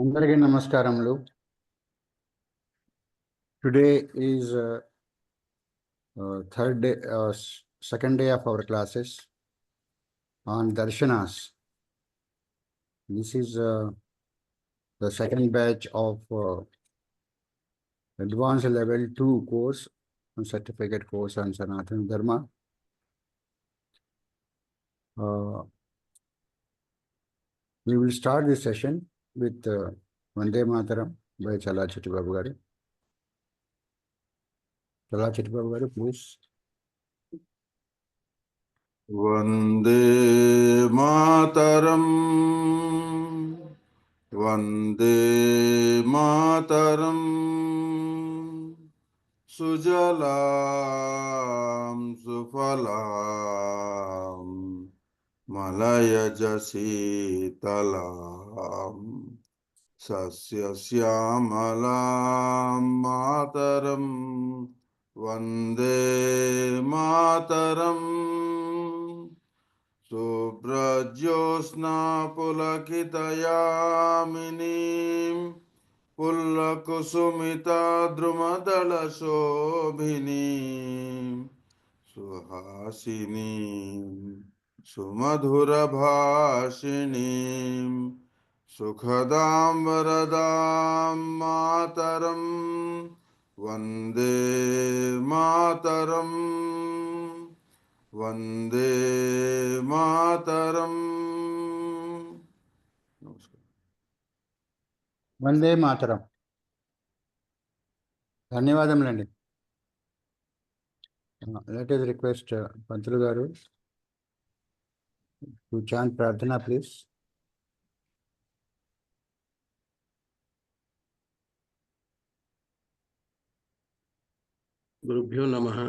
అందరికీ నమస్కారములు. Today is second day of our classes on Darshanas. This is the second batch of advanced level 2 course and certificate course on Sanatana Dharma. We will start this session with Vande Mataram by Chala Chittibabu garu. Chala Chittibabu garu, please. Vande Mataram, Vande Mataram, Sujalam Sufalam, Malaya Jasitalam, Sasya Syamalam Mataram, Vande Mataram. Subrajyosna pulakitayaminim pullakusumita drumadala shobhinim suhasinim sumadhura bhashinim sukhadam varadam mataram vande mataram. Vande Mataram. Vande Mataram. ధన్యవాదములండి. Let us request Pantulu garu to chant Prarthana, please. Gurubhyo Namaha.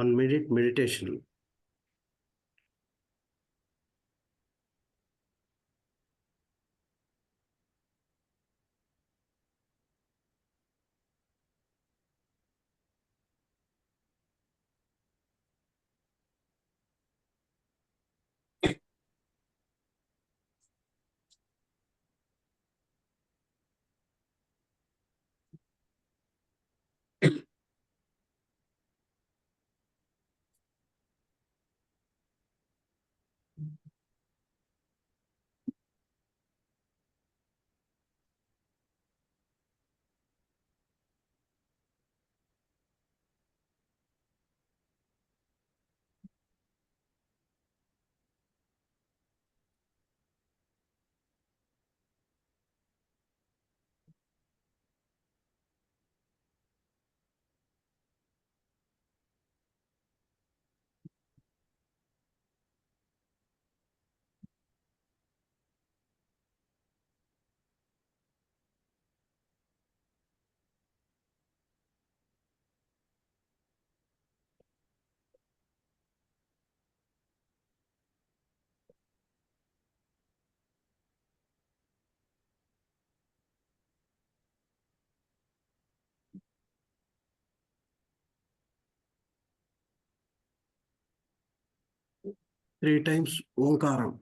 1 minute meditation. Three times Omkaram.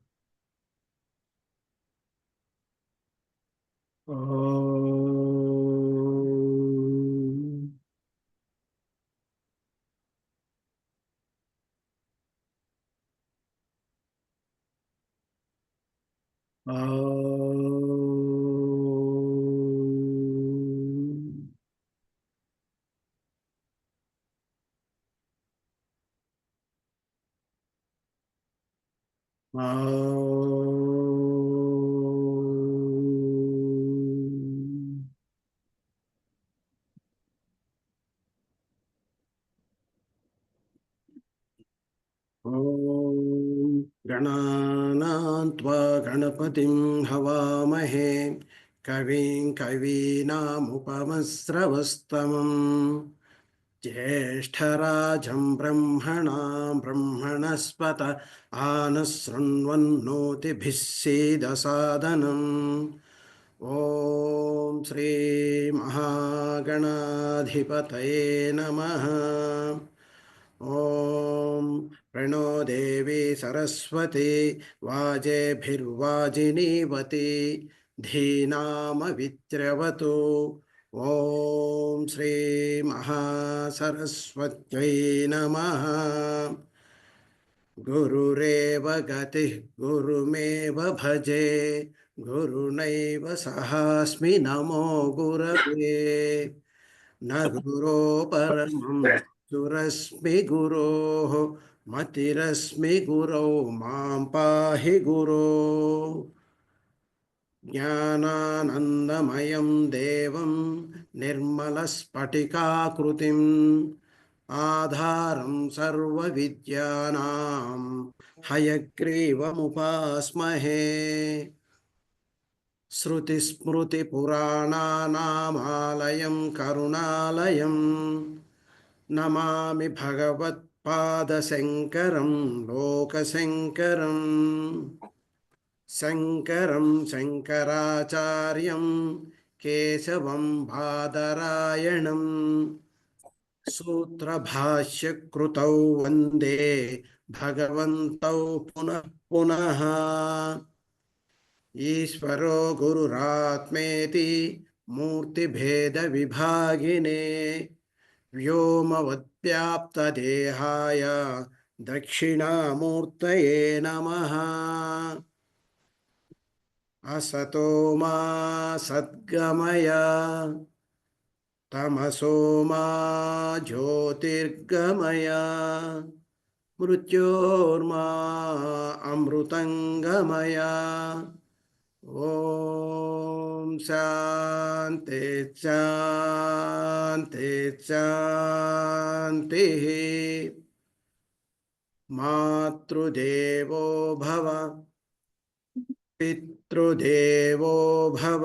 गणानान्त्वा गणपतिं हवामहे कविं कवीनामुपमस्रवस्तमम् ज्येष्ठराजं ब्रह्मणां ब्रह्मणस्पत आनशृण्वन्नोतिभिः सीदसादनम् ॐ श्री महागणाधिपतये नमः। ॐ प्रणो देवी सरस्वती वाजेभिर्वाजिनीवती धीनामविद्रवतु ॐ श्रीमहासरस्वत्यै नमः गुरुरेव गतिः गुरुमेव भजे गुरुनैव सहास्मि नमो गुरवे न गुरो परमं सुरस्मि गुरोः मतिरस्मि गुरौ मां पाहि गुरो ज्ञानानन्दमयं देवं निर्मलस्फटिकाकृतिम् आधारं सर्वविद्यानां हयग्रीवमुपास्महे श्रुतिस्मृतिपुराणानामालयं करुणालयं नमामि भगवत्पादशङ्करं लोकशङ्करम् शङ्करं शङ्कराचार्यं केशवं बादरायणम् सूत्रभाष्यकृतौ वन्दे भगवन्तौ पुनः पुनः ईश्वरो गुरुरात्मेति मूर्तिभेदविभागिने व्योमवद्व्याप्तदेहाय दक्षिणामूर्तये नमः असतो मा सद्गमय तमसो मा ज्योतिर्गमय मृत्योर्मा अमृतङ्गमय ॐ शान्ति शान्ति शान्तिः मातृदेवो भव पितृदेवो भव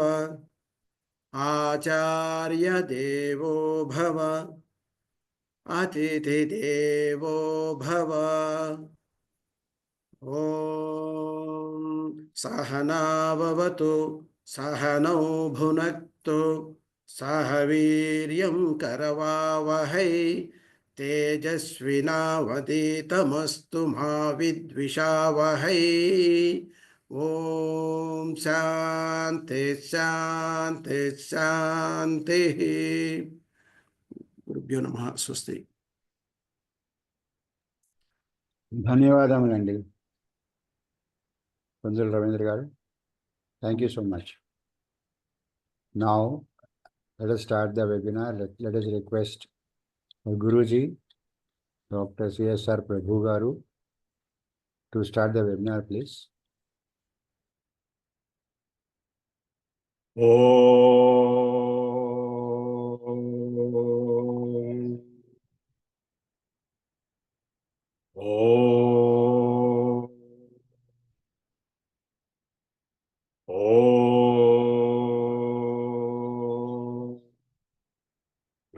आचार्यदेवो भव अतिथिदेवो भव ॐ सहना भवतु सहनौ भुनक्तु सह वीर्यं करवावहै तेजस्विनावधीतमस्तु मा विद्विषावहै ॐ शान्ति शान्ति शान्तिः गुरुभ्यो नमः स्वस्ति ధన్యవాదములండి పంజుల రవీంద్ర గారు. Thank you so much. Now let us start the webinar. Let us request Guruji, Dr. CSR Prabhu garu, to start the webinar, please.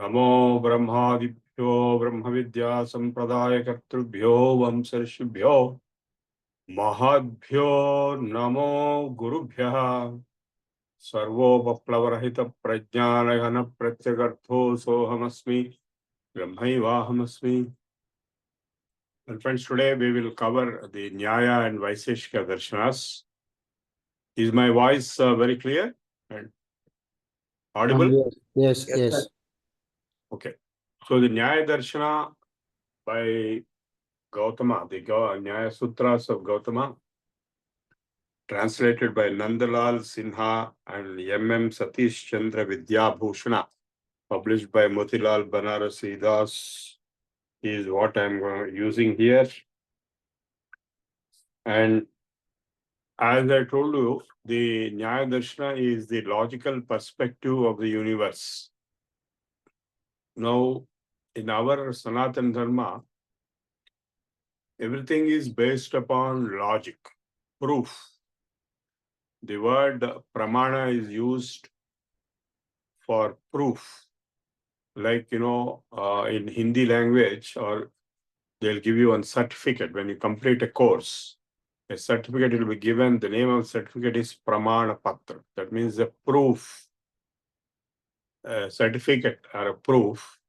नमो ब्रह्मादिभ्यो ब्रह्मविद्या संप्रदायकर्तृभ्यो वंशर्षिभ्यो महद्भ्यो नमो गुरुभ्यः. सर्वोपप्लवरहित प्रज्ञानघन प्रत्यगर्थो सोऽहमस्मि ब्रह्मैवाहमस्मि. And friends, today we will cover the Nyaya and Vaiseshika Darshanas. Is my voice very clear and audible? Yes. Okay. So the Nyaya Darshana by Gautama, the Nyaya Sutras of Gautama, translated by Nandalal Sinha and M.M. Satish Chandra Vidya Bhushana, published by Motilal Banarasi Das, is what I'm using here. And as I told you, the Nyaya Darshana is the logical perspective of the universe. Now, in our Sanatana Dharma, everything is based upon logic, proof. The word pramana is used for proof. Like, in Hindi language, or they'll give you one certificate when you complete a course. A certificate will be given. The name of the certificate is Pramana Patra. That means a proof. A certificate or a proof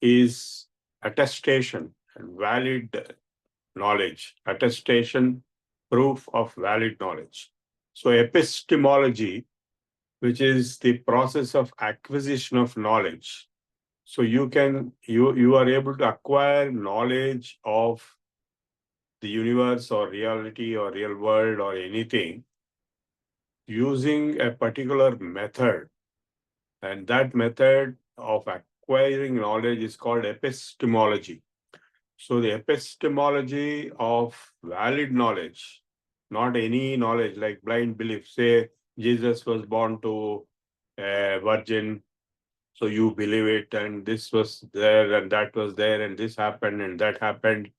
is attestation and valid knowledge, attestation, proof of valid knowledge. So epistemology, which is the process of acquisition of knowledge. So you are able to acquire knowledge of the universe or reality or real world or anything using a particular method. And that method of acquiring knowledge is called epistemology. So the epistemology of valid knowledge, not any knowledge like blind belief. Say Jesus was born to a virgin, so you believe it, and this was there and that was there, and this happened and that happened.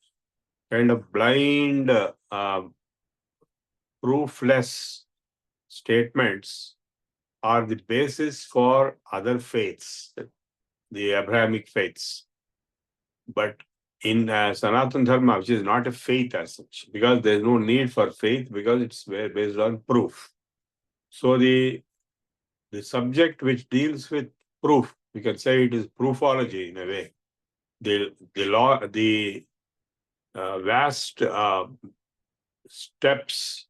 Kind of blind, proofless statements are the basis for other faiths, the Abrahamic faiths. But in Sanatana Dharma, which is not a faith as such, because there's no need for faith, because it's based on proof. So the subject which deals with proof, we can say it is proofology in a way. The vast steps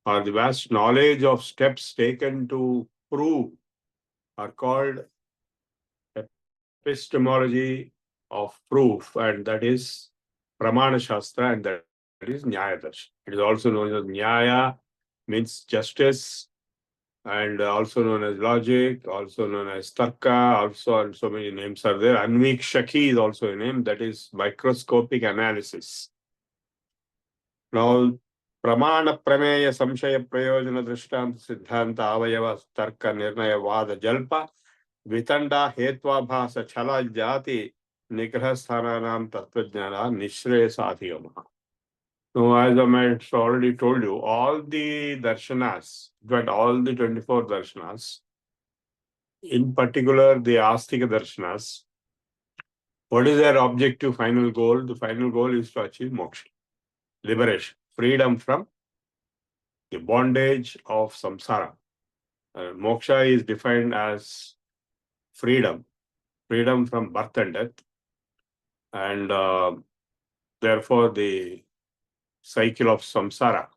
or the vast knowledge of steps taken to prove are called epistemology of proof, and that is Pramana Shastra, and that is Nyaya Darshan. It is also known as Nyaya, means justice, and also known as logic, also known as Tarka, also, and so many names are there. Anvikshaki is also a name, that is microscopic analysis. Now, Pramana Prameya Samshaya Prayojana Drishtanta Siddhanta Avayava Tarka Nirnaya Vada Jalpa Vitanda Hetva Bhasa Chala Jati Nigraha Sthananam Tattvajnana Nishresa Adhiyamaha. So, as I already told you, all the darshanas, but all the 24 darshanas, in particular the Astika darshanas, what is their objective final goal? The final goal is to achieve moksha, liberation, freedom from the bondage of samsara. Moksha is defined as freedom from birth and death, and therefore the cycle of samsara,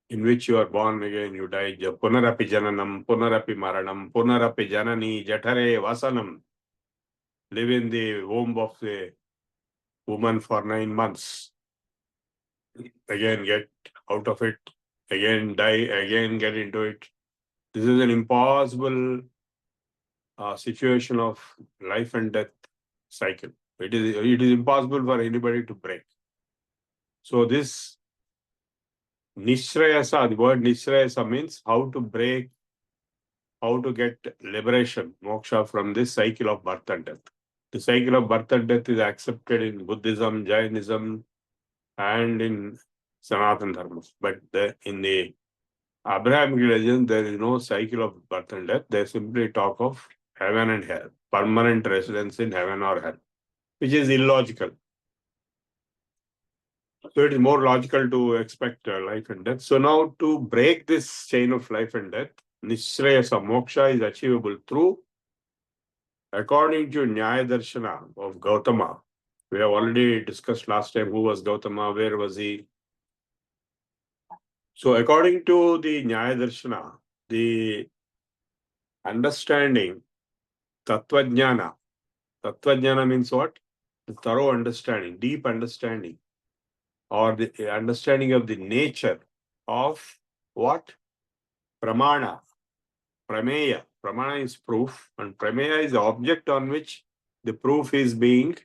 in which you are born again, you die. Punarapi jananam, punarapi maranam, punarapi janani, jatare vasanam. Live in the womb of the woman for 9 months. Again get out of it. Again die. Again get into it. This is an impossible situation of life and death cycle. It is impossible for anybody to break. So this Nishrayasa, the word Nishrayasa means how to break, how to get liberation, moksha from this cycle of birth and death. The cycle of birth and death is accepted in Buddhism, Jainism, and in Sanatana Dharma. But in the Abrahamic religion, there is no cycle of birth and death. They simply talk of heaven and hell, permanent residence in heaven or hell, which is illogical. So it is more logical to expect life and death. So now to break this chain of life and death, Nishrayasa moksha is achievable through, according to Nyaya Darshana of Gautama. We have already discussed last time who was Gautama, where was he. So according to the Nyaya Darshana, the understanding, Tattvajnana. Tattvajnana means what? The thorough understanding, deep understanding, or the understanding of the nature of what? Pramana. Prameya. Pramana is proof, and Prameya is the object on which the proof is being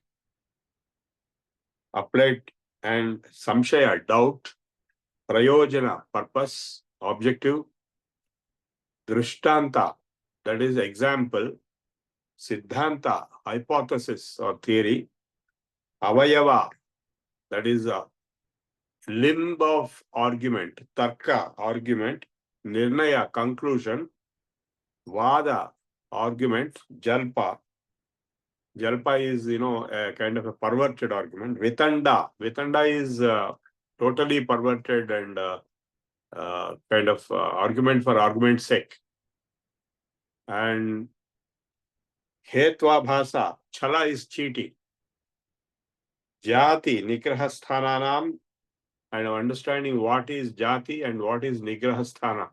applied, and Samshaya, doubt, Prayojana, purpose, objective, Drishtanta, that is example, Siddhanta, hypothesis or theory, Avayava, that is a limb of argument, Tarka, argument, Nirnaya, conclusion, Vada, argument, Jalpa. Jalpa is, a kind of a perverted argument. Vitanda. Vitanda is totally perverted and kind of argument for argument's sake. And Hetva Bhasa, Chala is cheating. Jati Nigrahasthananam, and understanding what is Jati and what is Nigrahasthana.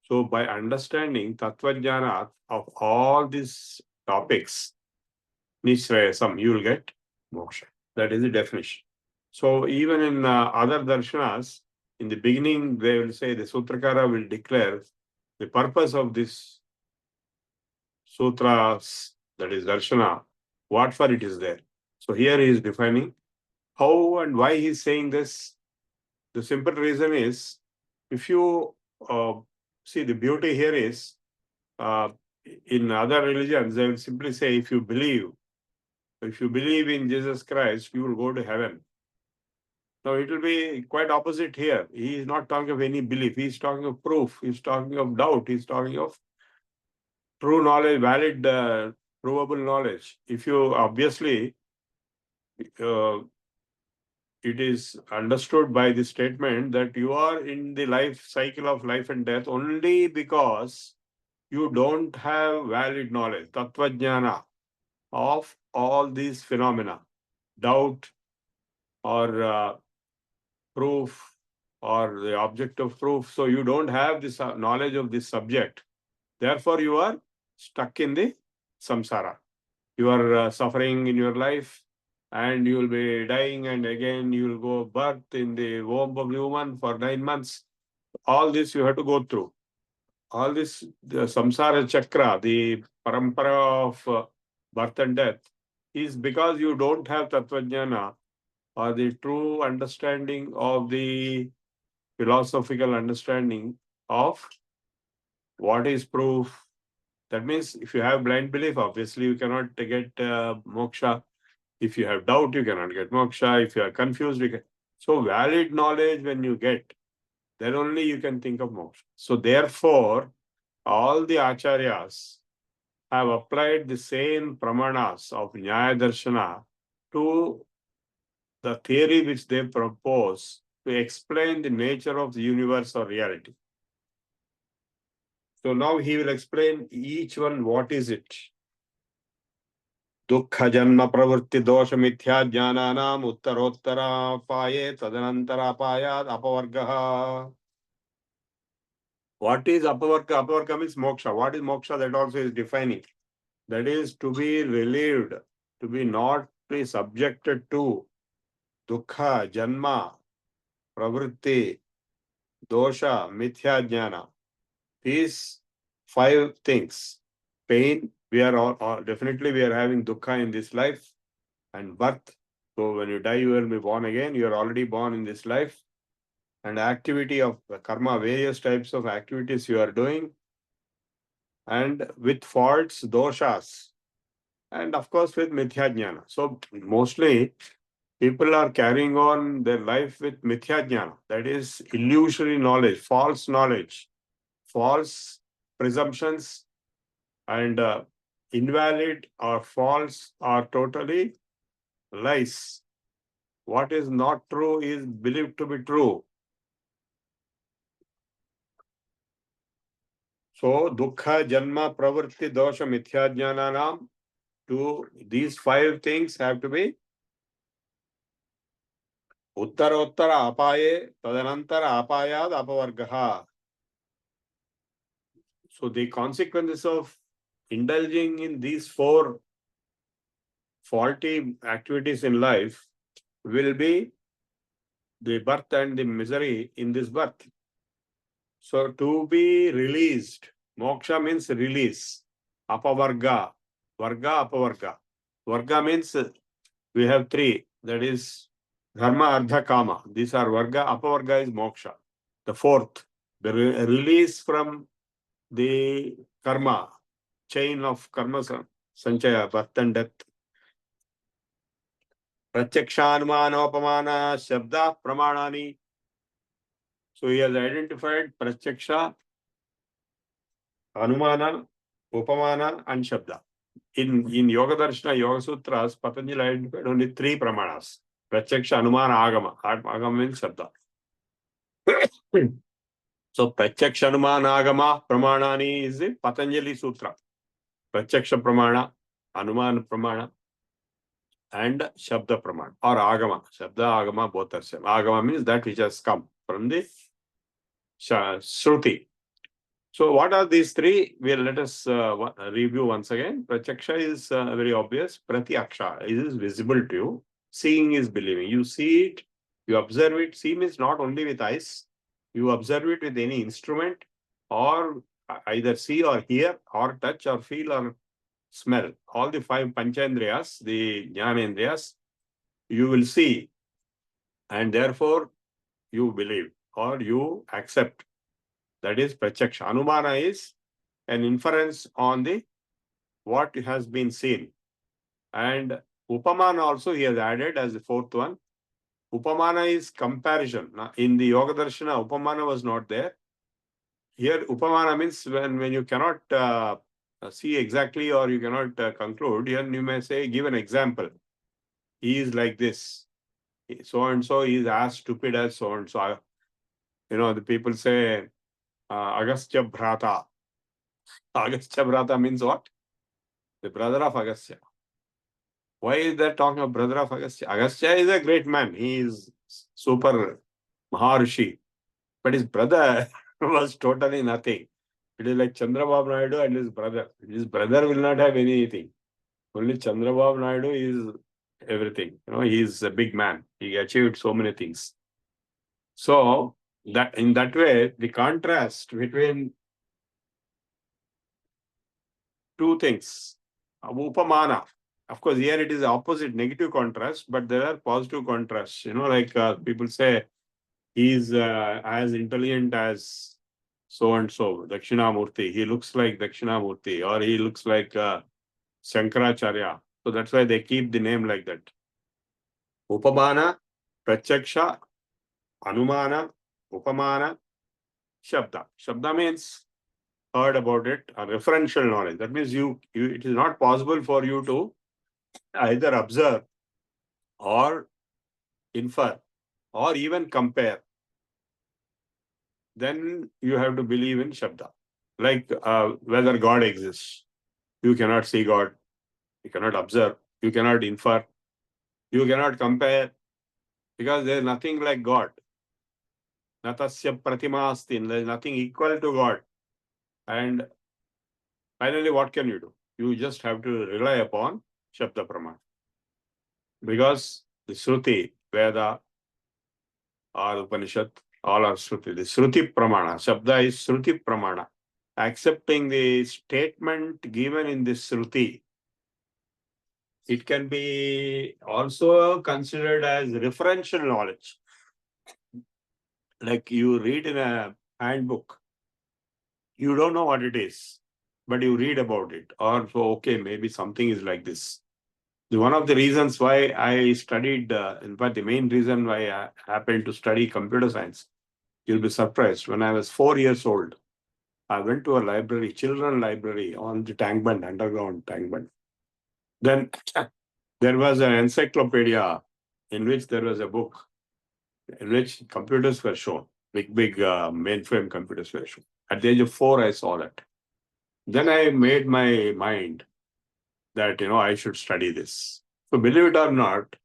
So by understanding Tattvajnana of all these topics, Nishrayasam, you will get moksha. That is the definition. So even in other darshanas, in the beginning, they will say the Sutrakara will declare the purpose of this sutras, that is darshana, what for it is there. So here he is defining how and why he is saying this. The simple reason is, if you see, the beauty here is, in other religions, they will simply say, if you believe in Jesus Christ, you will go to heaven. Now, it will be quite opposite here. He is not talking of any belief. He is talking of proof. He is talking of doubt. He is talking of true knowledge, valid, provable knowledge. If you obviously, it is understood by the statement that you are in the life cycle of life and death only because you don't have valid knowledge, tattvajnana, of all these phenomena, doubt or proof or the object of proof. So you don't have this knowledge of this subject. Therefore, you are stuck in the samsara. You are suffering in your life, and you will be dying, and again you will go birth in the womb of human for 9 months. All this you have to go through. All this, the samsara chakra, the parampara of birth and death, is because you don't have tattvajnana, or the true understanding of the philosophical understanding of what is proof. That means if you have blind belief, obviously you cannot get moksha. If you have doubt, you cannot get moksha. If you are confused, you can. So valid knowledge when you get, then only you can think of moksha. So therefore, all the acharyas have applied the same pramanas of Nyaya Darshana to the theory which they propose to explain the nature of the universe or reality. So now he will explain each one, what is it. Dukkha janma pravritti dosha mithya jnananam uttarottara paye tadanantara payad apavargaha. What is apavarga? Apavarga means moksha. What is moksha? That also is defining. That is to be relieved, to be not be subjected to dukkha, janma, pravritti, dosha, mithya jnana. These 5 things. Pain, we are all definitely we are having dukkha in this life, and birth. So when you die, you will be born again. You are already born in this life. And activity of karma, various types of activities you are doing, and with faults, doshas, and of course with mithya jnana. So mostly people are carrying on their life with mithya jnana, that is illusory knowledge, false presumptions, and invalid or false or totally lies. What is not true is believed to be true. So, dukkha, janma, pravritti, dosha, mithya jnananam, these 5 things have to be uttarottara apaye, tadanantara apayad apavargaha. So, the consequences of indulging in these 4 faulty activities in life will be the birth and the misery in this birth. So to be released, moksha means release, apavarga, varga, apavarga. Varga means we have 3, that is dharma, artha, kama. These are varga, apavarga is moksha. The 4th, the release from the karma, chain of karma, sanchaya, birth and death. Pratyakshanmanopamana shabda pramanani. So he has identified pratyaksha, anumana, upamana, and shabda. In Yoga Darshana, Yoga Sutras, Patanjali identified only 3 pramanas. Pratyaksha, anumana, agama. Agama means shabda. So pratyaksha, anumana, agama, pramanani is the Patanjali Sutra. Pratyaksha pramana, anumana pramana, and Shabda Praman or Agama. Shabda, Agama, both are same. Agama means that which has come from the Shruti. So what are these three? Let us review once again. Pratyaksha is very obvious. Pratyaksha is visible to you. Seeing is believing. You see it, you observe it. See means not only with eyes. You observe it with any instrument, or either see or hear or touch or feel or smell. All the five panchendriyas, the jnanendriyas, you will see, and therefore you believe or you accept. That is pratyaksha. Anumana is an inference on the what has been seen. And upamana also he has added as the fourth one. Upamana is comparison. Now, in the Yoga Darshana, upamana was not there. Here, upamana means when you cannot see exactly or you cannot conclude, here you may say, give an example. He is like this. So and so is as stupid as so and so. The people say, Agastya Bhrata. Agastya Bhrata means what? The brother of Agastya. Why is that talking of brother of Agastya? Agastya is a great man. He is super Maharishi. But his brother was totally nothing. It is like Chandrababu Naidu and his brother. His brother will not have anything. Only Chandrababu Naidu is everything. He is a big man. He achieved so many things. So, that in that way, the contrast between two things, upamana. Of course, here it is opposite, negative contrast, but there are positive contrasts. Like people say, he is as intelligent as so and so, Dakshinamurti. He looks like Dakshinamurti, or he looks like Shankaracharya. So that's why they keep the name like that. Upamana, Pratyaksha, Anumana, Upamana, Shabda. Shabda means heard about it, a referential knowledge. That means it is not possible for you to either observe or infer or even compare. Then you have to believe in Shabda. Like whether God exists. You cannot see God. You cannot observe. You cannot infer. You cannot compare. Because there is nothing like God. Natasya pratima astin. There is nothing equal to God. And finally, what can you do? You just have to rely upon Shabda Praman. Because the Shruti, Veda, or Upanishad, all are Shruti. The Shruti Pramana. Shabda is Shruti Pramana. Accepting the statement given in this Shruti. It can be also considered as referential knowledge. Like you read in a handbook. You don't know what it is, but you read about it. Or so, okay, maybe something is like this. One of the reasons why I studied, in fact, the main reason why I happened to study computer science, you'll be surprised. When I was 4 years old, I went to a library, children library on the Tangband, underground Tangband. Then there was an encyclopedia in which there was a book in which computers were shown. Big mainframe computers were shown. At the age of 4, I saw that. Then I made my mind that, I should study this. So believe it or not,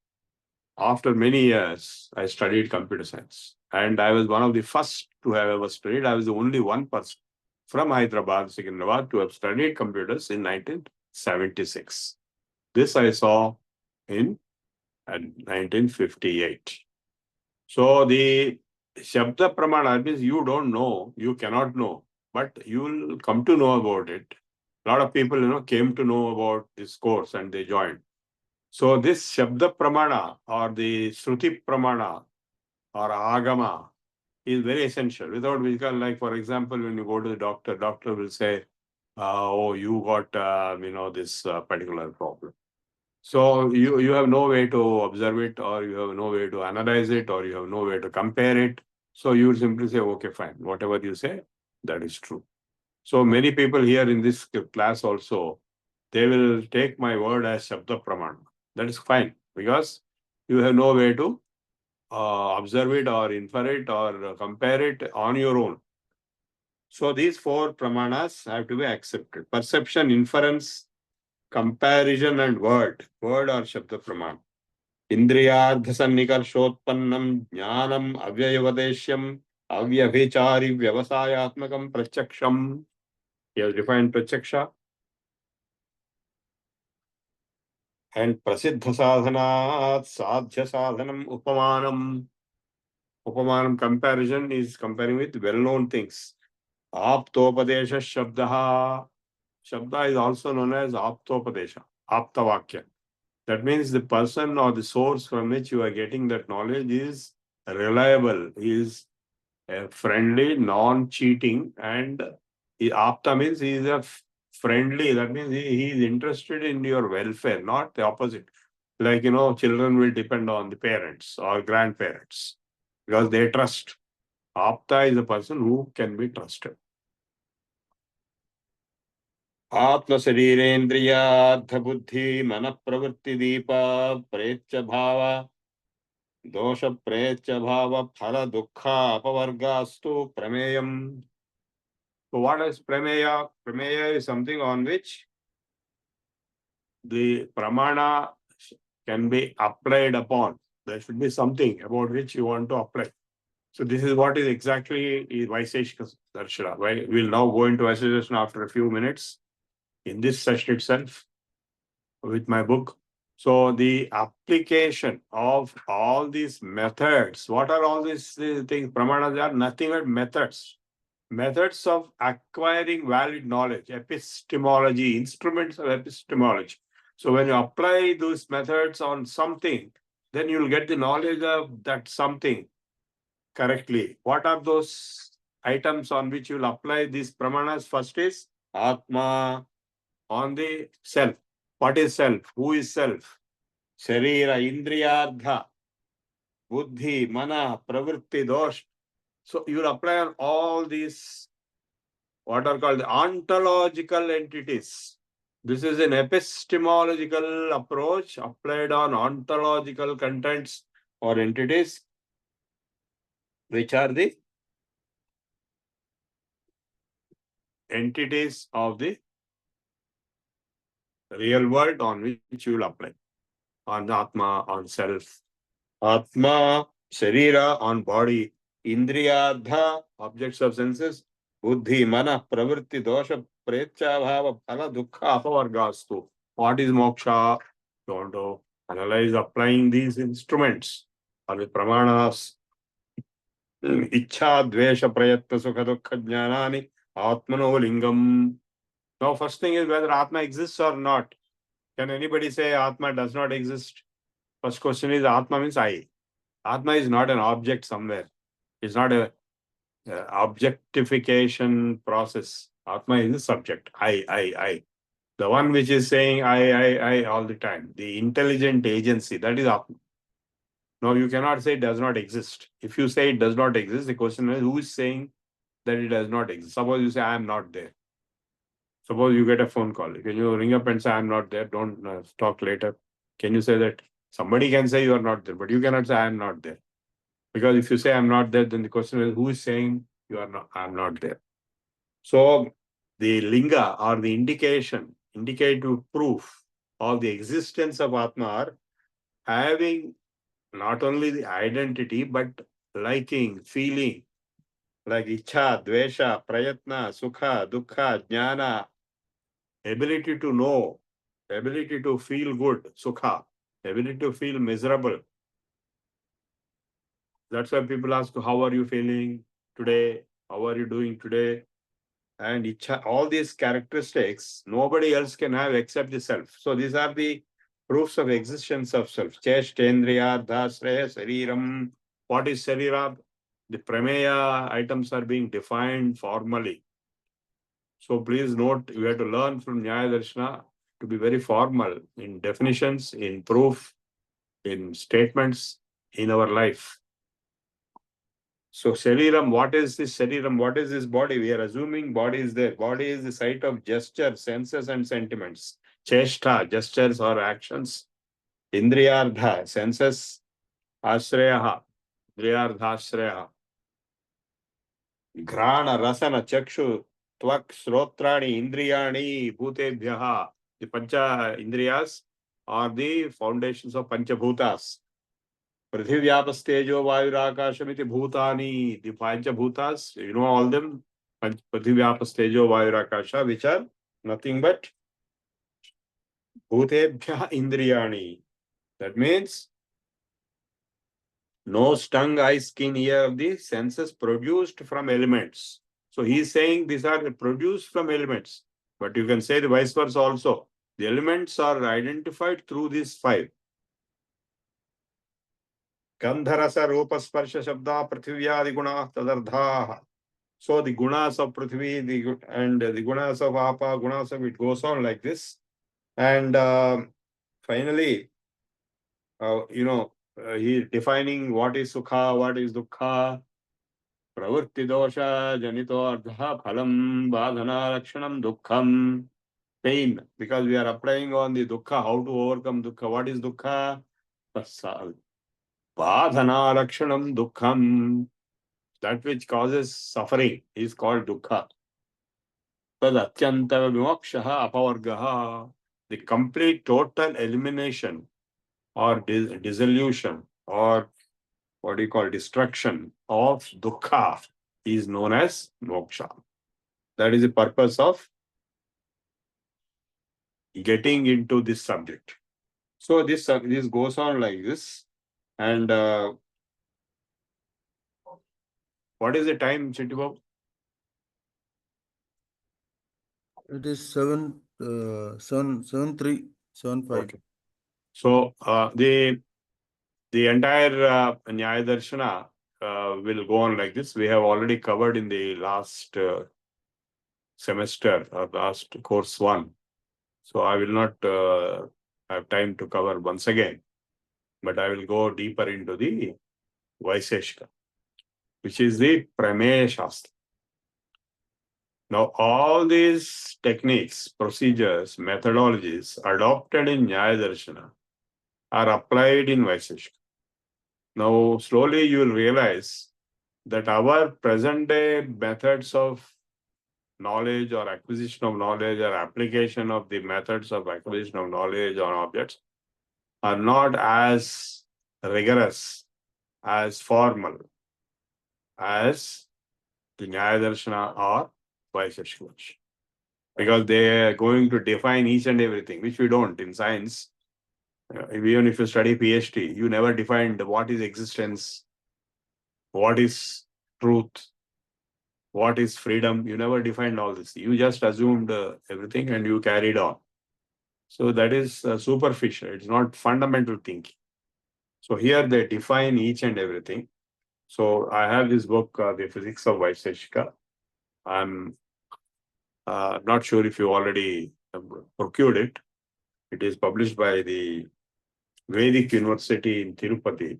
after many years, I studied computer science. And I was one of the first to have ever studied. I was the only one person from Hyderabad, Secunderabad, to have studied computers in 1976. This I saw in 1958. So the Shabda Pramana means you don't know, you cannot know, but you will come to know about it. A lot of people, came to know about this course and they joined. So this Shabda Pramana or the Shruti Pramana or Agama is very essential. Without which, like for example, when you go to the doctor will say, oh, you got, this particular problem. So you have no way to observe it, or you have no way to analyze it, or you have no way to compare it. So you simply say, okay, fine, whatever you say, that is true. So many people here in this class also, they will take my word as Shabda Pramana. That is fine, because you have no way to observe it or infer it or compare it on your own. So these 4 pramanas have to be accepted. Perception, inference, comparison and word or Shabda Praman. Indriyardha sannikarshotpannam jnanam avyayavadeshyam avyabhichari vyavasayatmakam prachaksham. He has defined prachaksha. And prasiddha sadhanat sadhya sadhanam upamanam. Upamanam comparison is comparing with well-known things. Aptopadesha shabdaha. Shabda is also known as aptopadesha, aptavakya. That means the person or the source from which you are getting that knowledge is reliable, is friendly, non-cheating, and apta means he is a friendly. That means he is interested in your welfare, not the opposite. Like, children will depend on the parents or grandparents because they trust. Apta is a person who can be trusted. Atma Sarirendriya Buddhi Mana Pravritti Deepa Precha Bhava Dosha Precha Bhava Phala Dukkha Apavargastu Prameyam. So what is Prameya? Prameya is something on which the Pramana can be applied upon. There should be something about which you want to apply. So this is what is exactly Vaiseshika Darshana. Right? We'll now go into Vaiseshika after a few minutes in this session itself with my book. So the application of all these methods, what are all these things? Pramanas are nothing but methods. Methods of acquiring valid knowledge, epistemology, instruments of epistemology. So when you apply those methods on something, then you'll get the knowledge of that something correctly. What are those items on which you'll apply these pramanas? First is Atma, on the self. What is self? Who is self? Sharira, Indriyardha, Buddhi, Mana, Pravritti, Dosh. So you will apply on all these what are called ontological entities. This is an epistemological approach applied on ontological contents or entities, which are the entities of the real world on which you will apply. On Atma, on self. Atma, Sharira, on body. Indriyardha, objects of senses. Buddhi, Mana, Pravritti, Dosha, Precha, Bhava, Phala, Dukkha, Apavargastu. What is moksha? You want to analyze applying these instruments or the pramanas. Ichha, Dvesha, Prayatna, Sukha, Dukkha, Jnanani, Atmano Lingam. Now, first thing is whether Atma exists or not. Can anybody say Atma does not exist? First question is Atma means I. Atma is not an object somewhere. It's not a objectification process. Atma is a subject. I. The one which is saying I all the time. The intelligent agency, that is Atma. No, you cannot say it does not exist. If you say it does not exist, the question is who is saying that it does not exist? Suppose you say I am not there. Suppose you get a phone call. Can you ring up and say I am not there? Don't talk later. Can you say that? Somebody can say you are not there, but you cannot say I am not there. Because if you say I'm not there, then the question is who is saying you are not, I'm not there. So the linga or the indicative proof of the existence of Atma are having not only the identity, but liking, feeling, like Ichha, Dvesha, Prayatna, Sukha, Dukkha, Jnana, ability to know, ability to feel good, Sukha, ability to feel miserable. That's why people ask, how are you feeling today? How are you doing today? And all these characteristics, nobody else can have except the self. So these are the proofs of existence of self. Cheshtendriya, Dasraya, Sariram. What is Sarira? The Prameya items are being defined formally. So please note, you have to learn from Nyaya Darshana to be very formal in definitions, in proof, in statements, in our life. So Shariram, what is this Shariram? What is this body? We are assuming body is there. Body is the site of gesture, senses and sentiments. Cheshta, gestures or actions. Indriyardha, senses. Ashrayaha, Indriyardha Ashrayaha. Grana, Rasana, Chakshu, Tvak, Srotrani, Indriyani, Bhutebhyaha. The Pancha Indriyas are the foundations of Panchabhutas. Prithivyapastejo Vayurakashamiti Bhutani, the Panchabhutas, you know all them, Prithivyapastejo Vayurakasha, which are nothing but Bhutebhya Indriyani. That means nose, tongue, eye, skin, ear of the senses produced from elements. So he is saying these are produced from elements. But you can say the vice versa also. The elements are identified through these five. Gandharasa, Rupa, Sparsha, Shabda, Prithivya, Guna, Tadardha. So the gunas of Prithvi and the gunas of Apa, gunas of it goes on like this. And finally, he is defining what is Sukha, what is Dukkha. Pravritti dosha janito ardha phalam badhana lakshanam dukkham. Pain, because we are applying on the dukkha, how to overcome dukkha. What is dukkha? Badhana lakshanam dukkham. That which causes suffering is called dukkha. Tad atyanta vimokshaha apavargaha. The complete total elimination or dissolution or what do you call destruction of dukkha is known as moksha. That is the purpose of getting into this subject. So this goes on like this. And what is the time, Chittibabu? It is 7:3:75. Okay. So the entire Nyaya Darshana will go on like this. We have already covered in the last semester or last course 1. So I will not have time to cover once again, but I will go deeper into the Vaiseshika, which is the Prameya Shastra. Now, all these techniques, procedures, methodologies adopted in Nyaya Darshana are applied in Vaiseshika. Now, slowly you will realize that our present-day methods of knowledge or acquisition of knowledge or application of the methods of acquisition of knowledge on objects are not as rigorous, as formal as the Nyaya Darshana or Vaiseshika. Because they are going to define each and everything, which we don't in science. Even if you study PhD, you never defined what is existence, what is truth, what is freedom. You never defined all this. You just assumed everything and you carried on. So that is superficial. It's not fundamental thinking. So here they define each and everything. So I have this book, The Physics of Vaiseshika. I'm not sure if you already procured it. It is published by the Vedic University in Tirupati.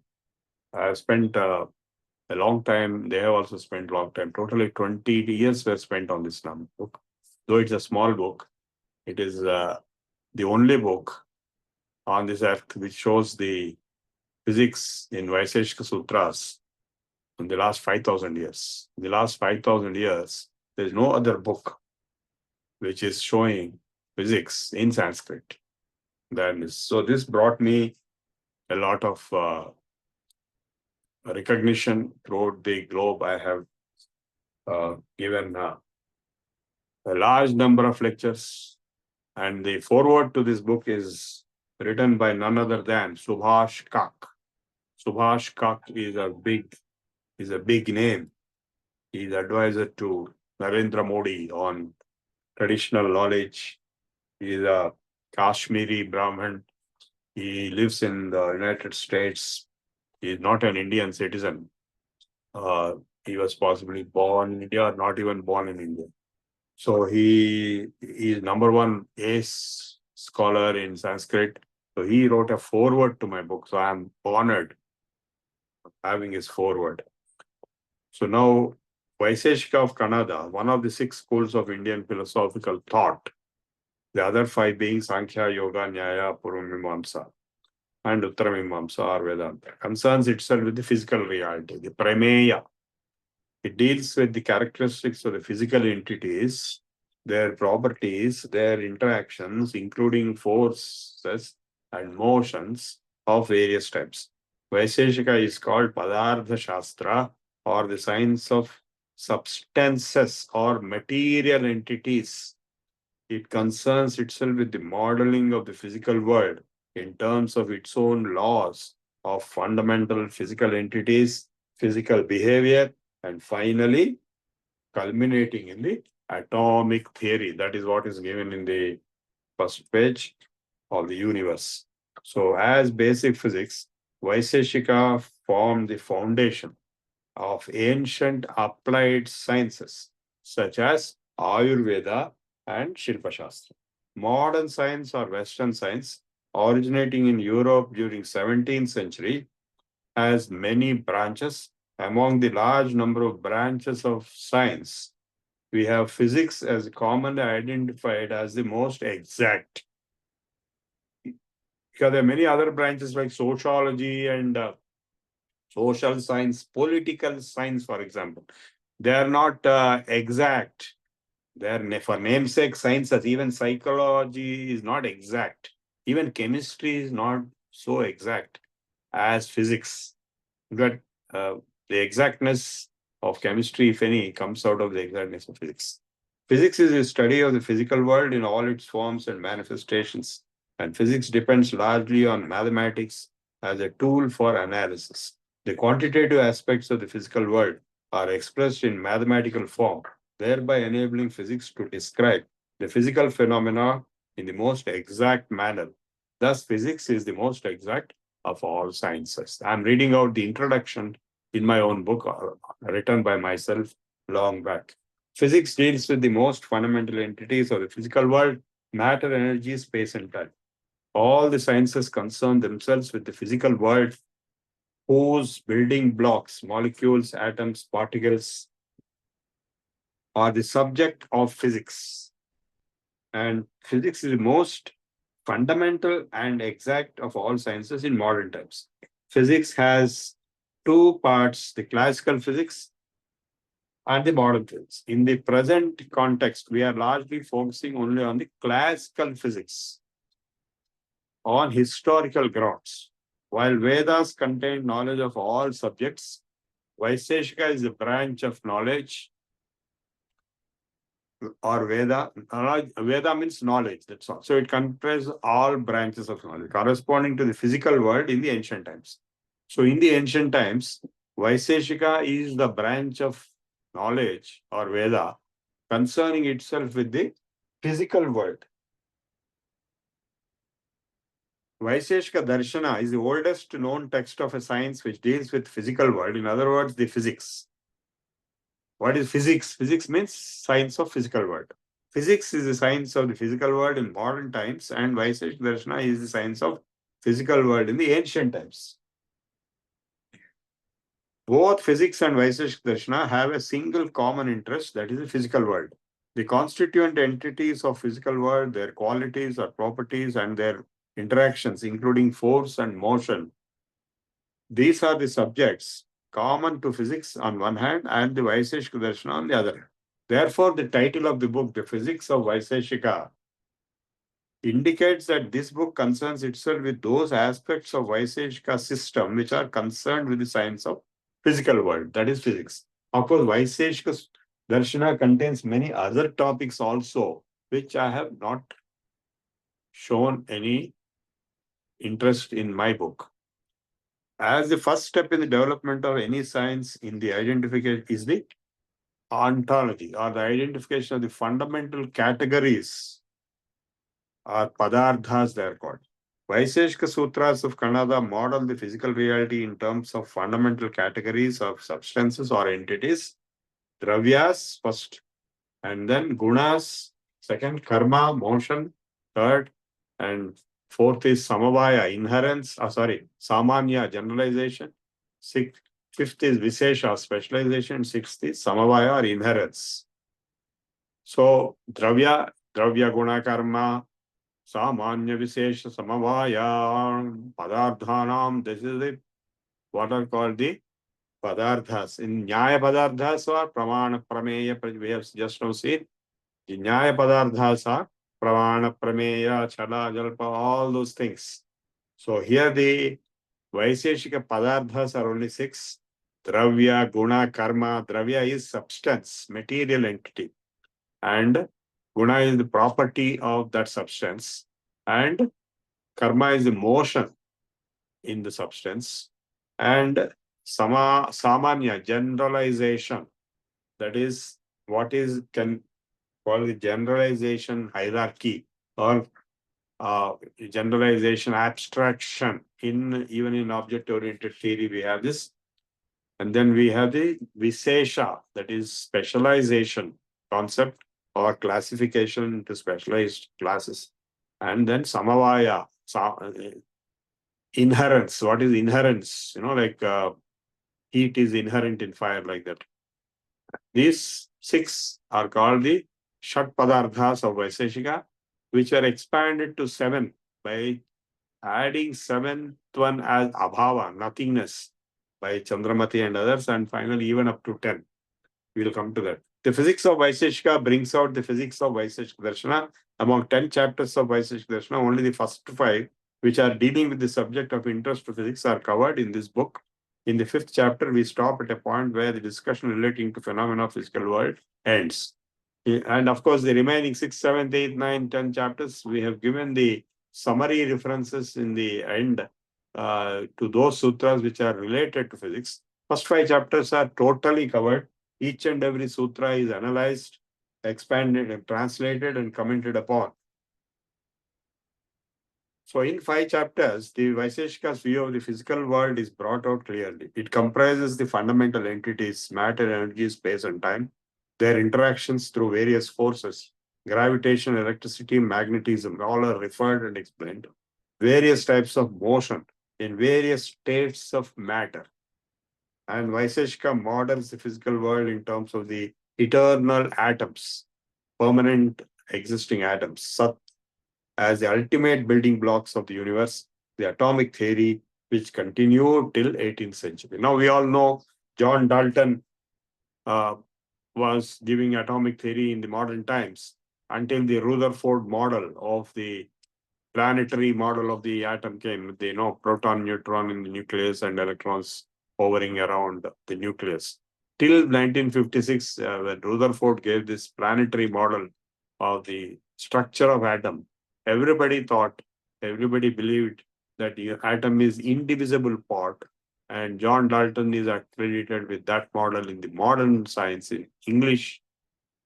I have spent a long time. They have also spent a long time. Totally 20 years were spent on this book. Though it's a small book, it is the only book on this earth which shows the physics in Vaiseshika Sutras in the last 5,000 years. In the last 5,000 years, there is no other book which is showing physics in Sanskrit than this. So this brought me a lot of recognition throughout the globe. I have given a large number of lectures, and the foreword to this book is written by none other than Subhash Kak. Subhash Kak is a big name. He is advisor to Narendra Modi on traditional knowledge. He is a Kashmiri Brahmin. He lives in the United States. He is not an Indian citizen. He was possibly born in India or not even born in India. So he is #1 ace scholar in Sanskrit. So he wrote a foreword to my book. So I'm honored having his foreword. So now Vaiseshika of Kannada, one of the 6 schools of Indian philosophical thought, the other 5 being Sankhya, Yoga, Nyaya, Purvamimamsa, and Uttaramimamsa or Vedanta, concerns itself with the physical reality, the Prameya. It deals with the characteristics of the physical entities their properties, their interactions, including forces and motions of various types. Vaisheshika is called Padartha Shastra, or the science of substances or material entities. It concerns itself with the modeling of the physical world in terms of its own laws of fundamental physical entities, physical behavior, and finally culminating in the atomic theory. That is what is given in the first page of the universe. So, as basic physics, Vaisheshika formed the foundation of ancient applied sciences such as Ayurveda and Shilpa Shastra. Modern science or Western science, originating in Europe during 17th century, has many branches. Among the large number of branches of science, we have physics as commonly identified as the most exact. Because there are many other branches like sociology and social science, political science, for example. They are not exact. They are for namesake sciences. Even psychology is not exact. Even chemistry is not so exact as physics. But the exactness of chemistry, if any, comes out of the exactness of physics. Physics is a study of the physical world in all its forms and manifestations, and physics depends largely on mathematics as a tool for analysis. The quantitative aspects of the physical world are expressed in mathematical form, thereby enabling physics to describe the physical phenomena in the most exact manner. Thus, physics is the most exact of all sciences. I'm reading out the introduction in my own book, written by myself long back. Physics deals with the most fundamental entities of the physical world: matter, energy, space, and time. All the sciences concern themselves with the physical world, whose building blocks, molecules, atoms, particles, are the subject of physics. And physics is the most fundamental and exact of all sciences in modern times. Physics has two parts: the classical physics and the modern physics. In the present context, we are largely focusing only on the classical physics on historical grounds. While Vedas contain knowledge of all subjects, Vaisheshika is a branch of knowledge, or Veda. Veda means knowledge, that's all. So it comprises all branches of knowledge corresponding to the physical world in the ancient times. So in the ancient times, Vaisheshika is the branch of knowledge or Veda concerning itself with the physical world. Vaisheshika Darshana is the oldest known text of a science which deals with physical world. In other words, the physics. What is physics? Physics means science of physical world. Physics is the science of the physical world in modern times, and Vaisheshika Darshana is the science of physical world in the ancient times. Both physics and Vaisheshika Darshana have a single common interest, that is the physical world. The constituent entities of physical world, their qualities or properties, and their interactions, including force and motion. These are the subjects common to physics on one hand and the Vaisheshika Darshana on the other. Therefore, the title of the book, The Physics of Vaisheshika, indicates that this book concerns itself with those aspects of Vaisheshika system which are concerned with the science of physical world, that is physics. Of course, Vaisheshika Darshana contains many other topics also, which I have not shown any interest in my book. As the first step in the development of any science in the identification is the ontology, or the identification of the fundamental categories, or padarthas they are called. Vaisheshika Sutras of Kannada model the physical reality in terms of fundamental categories of substances or entities: dravyas first, and then gunas second, karma, motion third, and fourth is samavaya, inherence, samanya, generalization. Fifth is vishesha, specialization. Sixth is samavaya or inherence. So dravya guna karma, samanya vishesha samavaya padarthanam. This is what are called the padarthas. In Nyaya padarthas or pramana prameya, we have just now seen The Nyaya Padarthas are Pramana, Prameya, Chala, Jalpa, all those things. So here the Vaiseshika Padarthas are only 6. Dravya, Guna, Karma. Dravya is substance, material entity. And Guna is the property of that substance. And Karma is the motion in the substance. And Samanya, generalization. That is what is can call the generalization hierarchy or generalization abstraction. Even in object-oriented theory, we have this. And then we have the Visesha, that is specialization concept or classification into specialized classes. And then Samavaya, inherence. What is inherence? Like heat is inherent in fire, like that. These 6 are called the Shat Padarthas of Vaiseshika, which are expanded to 7 by adding 7th one as Abhava, nothingness, by Chandramati and others, and finally even up to 10. We will come to that. The physics of Vaiseshika brings out the physics of Vaiseshika Darshana. Among 10 chapters of Vaiseshika Darshana, only the first 5, which are dealing with the subject of interest to physics, are covered in this book. In the 5th chapter, we stop at a point where the discussion relating to phenomena of physical world ends. And of course, the remaining 6, 7, 8, 9, 10 chapters, we have given the summary references in the end to those sutras which are related to physics. First 5 chapters are totally covered. Each and every sutra is analyzed, expanded, and translated and commented upon. So in 5 chapters, the Vaiseshika's view of the physical world is brought out clearly. It comprises the fundamental entities, matter, energy, space, and time, their interactions through various forces, gravitation, electricity, magnetism, all are referred and explained. Various types of motion in various states of matter. And Vaiseshika models the physical world in terms of the eternal atoms, permanent existing atoms, Sat, as the ultimate building blocks of the universe, the atomic theory, which continued till 18th century. Now we all know John Dalton was giving atomic theory in the modern times until the Rutherford model of the planetary model of the atom came. They know proton, neutron in the nucleus and electrons hovering around the nucleus. Till 1956, when Rutherford gave this planetary model of the structure of atom, everybody believed that the atom is indivisible part, and John Dalton is accredited with that model in the modern science, in English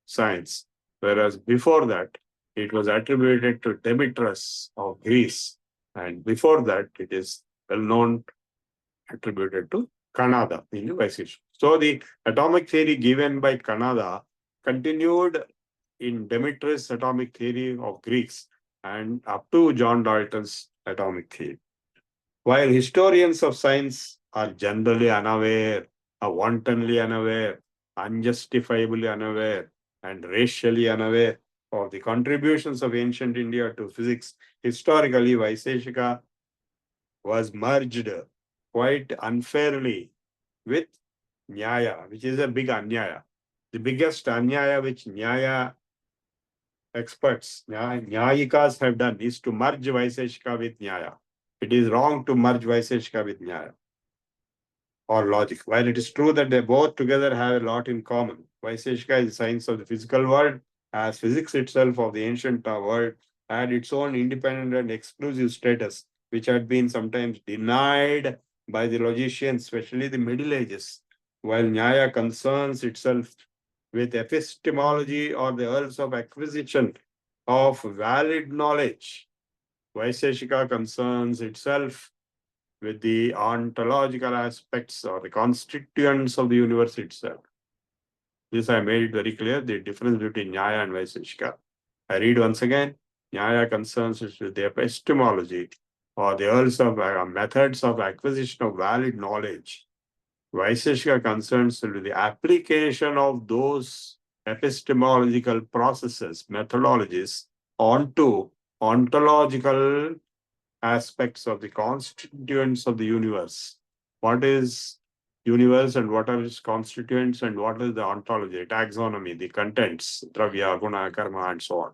science, whereas before that, it was attributed to Demetrius of Greece, and before that, it is well known, attributed to Kanada in the Vaiseshika. So the atomic theory given by Kanada continued in Demetrius' atomic theory of Greeks and up to John Dalton's atomic theory. While historians of science are generally unaware, wantonly unaware, unjustifiably unaware, and racially unaware of the contributions of ancient India to physics, historically, Vaiseshika was merged quite unfairly with Nyaya, which is a big Anyaya. The biggest Anyaya which Nyaya experts, Nyayikas have done is to merge Vaiseshika with Nyaya. It is wrong to merge Vaiseshika with Nyaya or logic. While it is true that they both together have a lot in common, Vaiseshika is the science of the physical world, as physics itself of the ancient world had its own independent and exclusive status, which had been sometimes denied by the logicians, especially the Middle Ages, while Nyaya concerns itself with epistemology or the urge of acquisition of valid knowledge. Vaiseshika concerns itself with the ontological aspects or the constituents of the universe itself. This I made it very clear, the difference between Nyaya and Vaiseshika. I read once again, Nyaya concerns it with the epistemology or the urge of methods of acquisition of valid knowledge. Vaiseshika concerns with the application of those epistemological processes, methodologies, onto ontological aspects of the constituents of the universe. What is universe and what are its constituents and what is the ontology, taxonomy, the contents, dravya, guna, karma, and so on.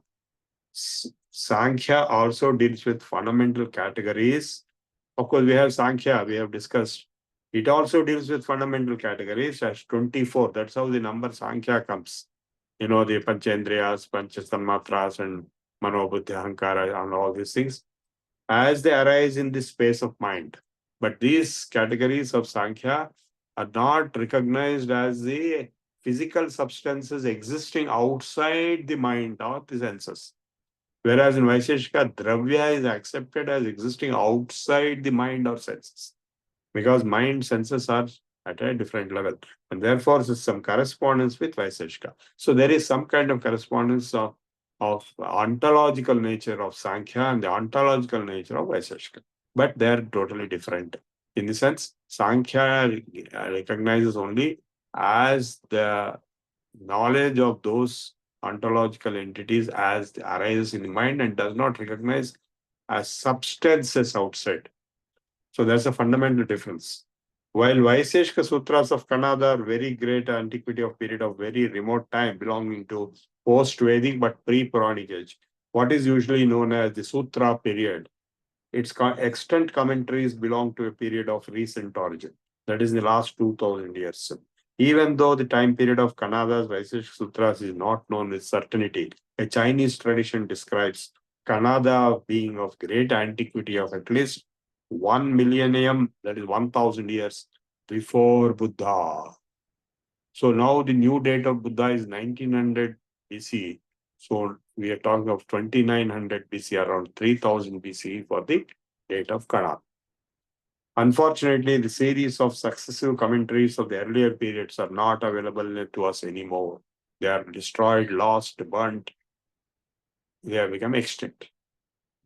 Sankhya also deals with fundamental categories. Of course, we have Sankhya, we have discussed. It also deals with fundamental categories as 24. That's how the number Sankhya comes. You know, the Panchendriyas, Panchatanmatras, and Manobuddhi, Ahankara, and all these things, as they arise in the space of mind. But these categories of Sankhya are not recognized as the physical substances existing outside the mind or the senses. Whereas in Vaisheshika, Dravya is accepted as existing outside the mind or senses. Because mind senses are at a different level. And therefore, there's some correspondence with Vaisheshika. So there is some kind of correspondence of ontological nature of Sankhya and the ontological nature of Vaisheshika. But they are totally different. In the sense, Sankhya recognizes only as the knowledge of those ontological entities as arises in the mind and does not recognize as substances outside. So there's a fundamental difference. While Vaisheshika Sutras of Kannada are very great antiquity of period of very remote time belonging to post-Vedic but pre-Puranic age, what is usually known as the Sutra period, its extant commentaries belong to a period of recent origin. That is in the last 2000 years. Even though the time period of Kannada's Vaisheshika Sutras is not known with certainty, a Chinese tradition describes Kannada being of great antiquity of at least 1 millennium, that is 1000 years before Buddha. So now the new date of Buddha is 1900 BC. So we are talking of 2900 BC, around 3000 BC for the date of Kannada. Unfortunately, the series of successive commentaries of the earlier periods are not available to us anymore. They are destroyed, lost, burnt. They have become extinct.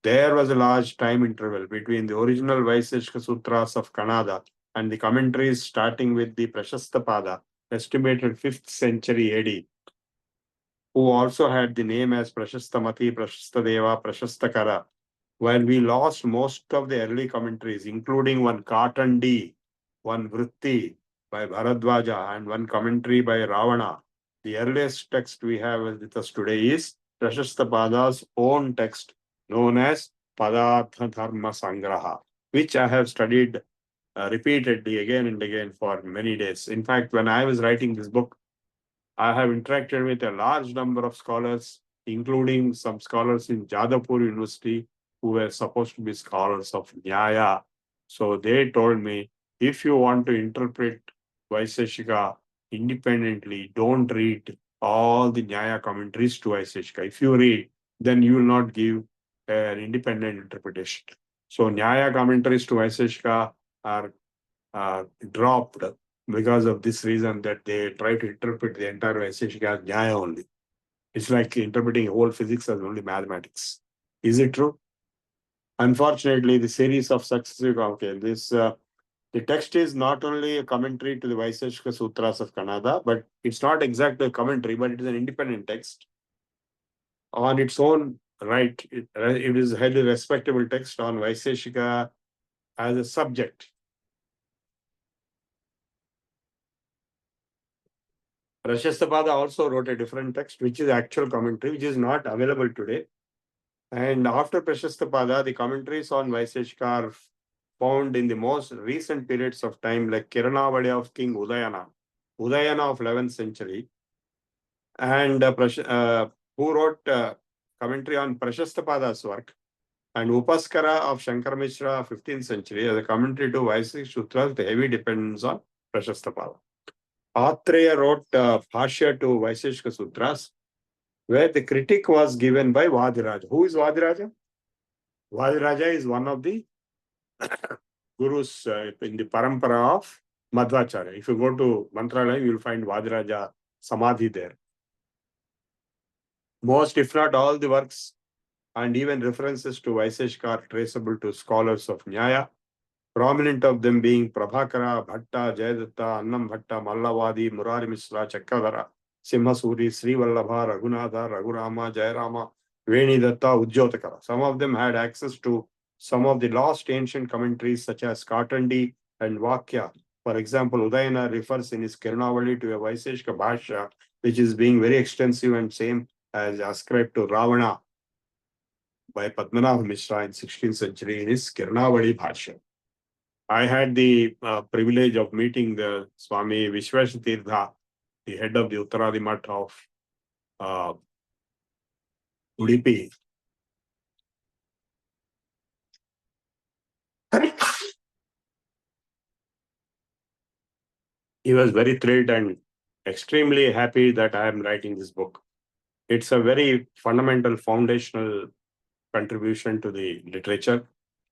There was a large time interval between the original Vaisheshika Sutras of Kannada and the commentaries starting with the Prashastapada, estimated 5th century AD, who also had the name as Prashastamati, Prashastadeva, Prashastakara. While we lost most of the early commentaries, including one Katandi, one Vritti by Bharadwaja, and one commentary by Ravana, the earliest text we have with us today is Prashastapada's own text, known as Padartha Dharma Sangraha, which I have studied repeatedly again and again for many days. In fact, when I was writing this book, I have interacted with a large number of scholars, including some scholars in Jadavpur University, who were supposed to be scholars of Nyaya. So they told me, if you want to interpret Vaisheshika independently, don't read all the Nyaya commentaries to Vaisheshika. If you read, then you will not give an independent interpretation. So Nyaya commentaries to Vaisheshika are dropped because of this reason, that they try to interpret the entire Vaisheshika as Nyaya only. It's like interpreting whole physics as only mathematics. Is it true? Unfortunately, the series of successive, the text is not only a commentary to the Vaisheshika Sutras of Kannada, but it's not exactly a commentary, but it is an independent text on its own right. It is a highly respectable text on Vaisheshika as a subject. Prashastapada also wrote a different text, which is actual commentary, which is not available today. And after Prashastapada, the commentaries on Vaisheshika are found in the most recent periods of time, like Kiranavali of King Udayana of 11th century, and who wrote commentary on Prashastapada's work, and Upaskara of Shankar Mishra, 15th century, as a commentary to Vaisheshika Sutras with heavy dependence on Prashastapada. Atreya wrote Bhashya to Vaisheshika Sutras, where the critique was given by Vadiraja. Who is Vadiraja? Vadiraja is one of the gurus in the parampara of Madhvacharya. If you go to Mantralaya, you will find Vadiraja Samadhi there. Most, if not all, the works and even references to Vaisheshika are traceable to scholars of Nyaya, prominent of them being Prabhakara, Bhatta, Jayadatta, Annam Bhatta, Mallavadi, Murari Misra, Chakradhara, Simhasuri, Sri Vallabha, Raghunatha, Raghurama, Jayarama, Venidatta, Ujjotakara. Some of them had access to some of the lost ancient commentaries such as Katandi and Vakya, For example, Udayana refers in his Kirunavali to a Vaiseshika Bhashya, which is being very extensive and same as ascribed to Ravana by Padmanabha Mishra in 16th century in his Kirunavali Bhashya. I had the privilege of meeting the Swami Vishwashatirtha, the head of the Uttaradi Math of Udupi. He was very thrilled and extremely happy that I am writing this book. It's a very fundamental, foundational contribution to the literature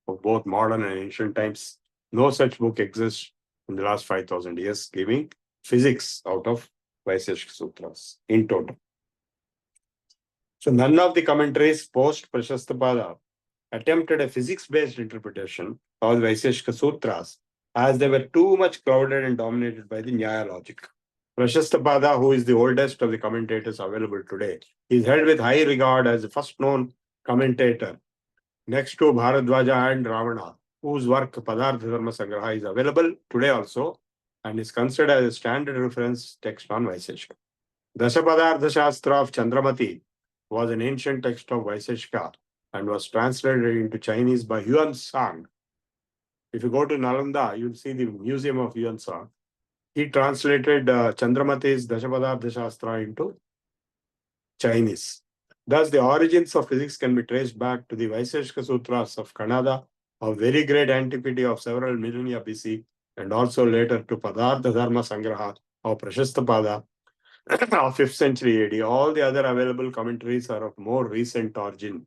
of both modern and ancient times. No such book exists in the last 5,000 years, giving physics out of Vaiseshika Sutras in total. So none of the commentaries post Prashastapada attempted a physics-based interpretation of the Vaiseshika Sutras, as they were too much crowded and dominated by the Nyaya logic. Prashastapada, who is the oldest of the commentators available today, is held with high regard as the first known commentator, next to Bharadwaja and Ravana, whose work Padartha Dharma Sangraha is available today also and is considered as a standard reference text on Vaiseshika. Dashapadartha Shastra of Chandramati was an ancient text of Vaiseshika and was translated into Chinese by Yuan Sang. If you go to Nalanda, you'll see the museum of Yuan Sang. He translated Chandramati's Dashapadartha Shastra into Chinese. Thus, the origins of physics can be traced back to the Vaiseshika Sutras of Kannada, of very great antiquity of several millennia BC, and also later to Padartha Dharma Sangraha of Prashastapada of 5th century AD. All the other available commentaries are of more recent origin,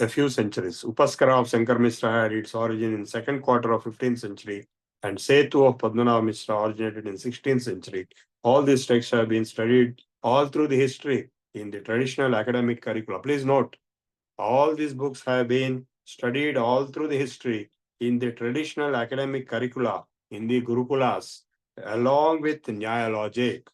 a few centuries. Upaskara of Shankar Mishra had its origin in second quarter of 15th century, and Setu of Padmanabha Mishra originated in 16th century. All these texts have been studied all through the history in the traditional academic curricula. Please note, all these books have been studied all through the history in the traditional academic curricula, in the Gurukulas, along with Nyaya logic.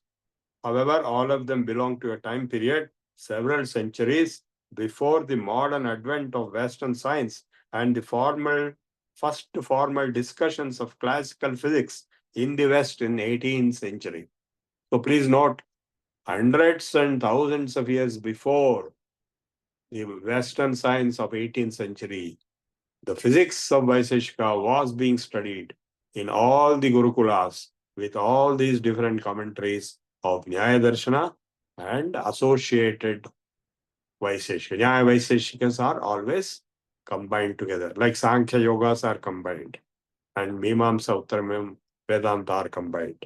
However, all of them belong to a time period several centuries before the modern advent of Western science and the first formal discussions of classical physics in the West in 18th century. So please note, hundreds and thousands of years before the Western science of 18th century, the physics of Vaiseshika was being studied in all the Gurukulas with all these different commentaries of Nyaya Darshana and associated Vaiseshika. Nyaya Vaiseshikas are always combined together, like Sankhya Yogas are combined and Mimamsa Uttaramam Vedanta are combined.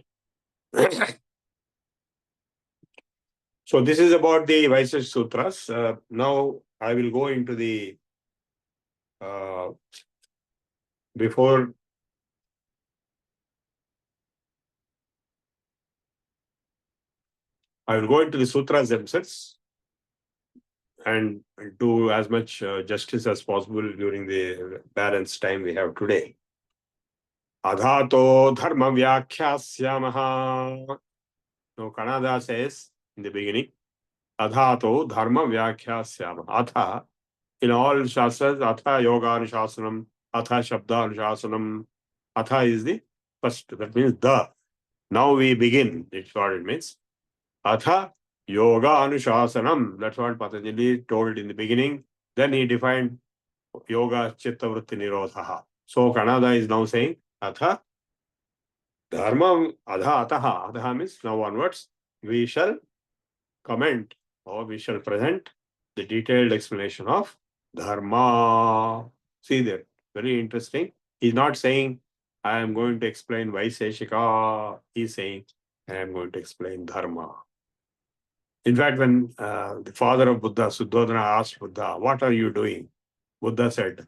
So this is about the Vaiseshika Sutras. Now I will go into the before I will go into the sutras themselves and do as much justice as possible during the balanced time we have today. Adhato dharma vyakhyasya. Now Kannada says in the beginning, Adhato dharma vyakhyasya. Atha, in all shastras, Atha yoga anushasanam, Atha shabda anushasanam. Atha is the first, that means the. Now we begin, that's what it means. Atha yoga anushasanam. That's what Patanjali told in the beginning. Then he defined yoga chitta vritti nirodha. So Kannada is now saying Atha dharma adha ataha. Adha means now onwards we shall comment or we shall present the detailed explanation of dharma. See there, very interesting. He's not saying I am going to explain Vaiseshika. He's saying I am going to explain dharma. In fact, when the father of Buddha, Suddhodana, asked Buddha, what are you doing? Buddha said,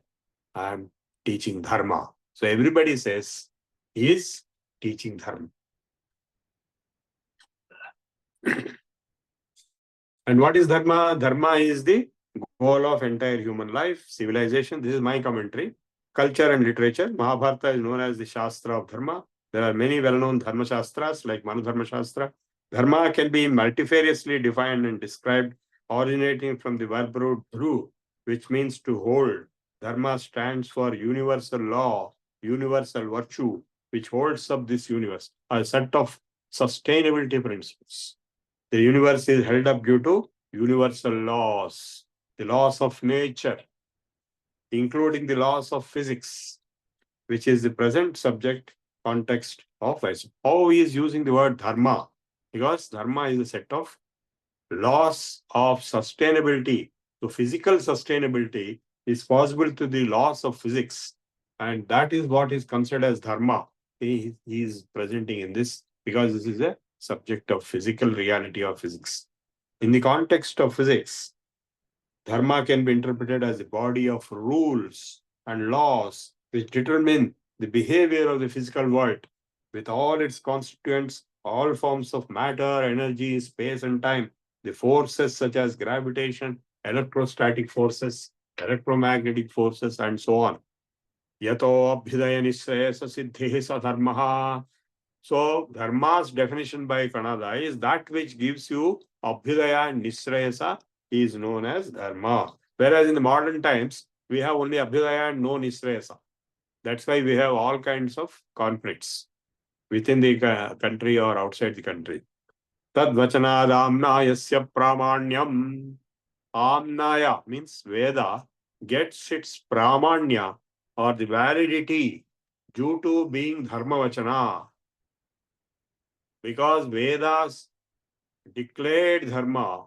I am teaching dharma. So everybody says he is teaching dharma. And what is dharma? Dharma is the goal of entire human life, civilization. This is my commentary. Culture and literature. Mahabharata is known as the Shastra of Dharma. There are many well-known Dharma Shastras like Manudharma Shastra. Dharma can be multifariously defined and described, originating from the verb root dhru, which means to hold. Dharma stands for universal law, universal virtue, which holds up this universe, a set of sustainability principles. The universe is held up due to universal laws, the laws of nature, including the laws of physics, which is the present subject context of us. How he is using the word dharma? Because dharma is a set of laws of sustainability. So physical sustainability is possible to the laws of physics, and that is what is considered as dharma. He is presenting in this because this is a subject of physical reality of physics. In the context of physics, dharma can be interpreted as a body of rules and laws which determine the behavior of the physical world with all its constituents, all forms of matter, energy, space, and time, the forces such as gravitation, electrostatic forces, electromagnetic forces, and so on. Yato abhyudaya nishreyasa siddhi sa dharmaha. So, dharma's definition by Kanada is that which gives you abhyudaya and nishreyasa is known as dharma. Whereas in the modern times, we have only abhyudaya and no nishreyasa. That's why we have all kinds of conflicts within the country or outside the country. Tad vachanad amnayasya pramanyam. Amnaya means Veda gets its pramanya or the validity due to being dharma vachana. Because Vedas declared dharma,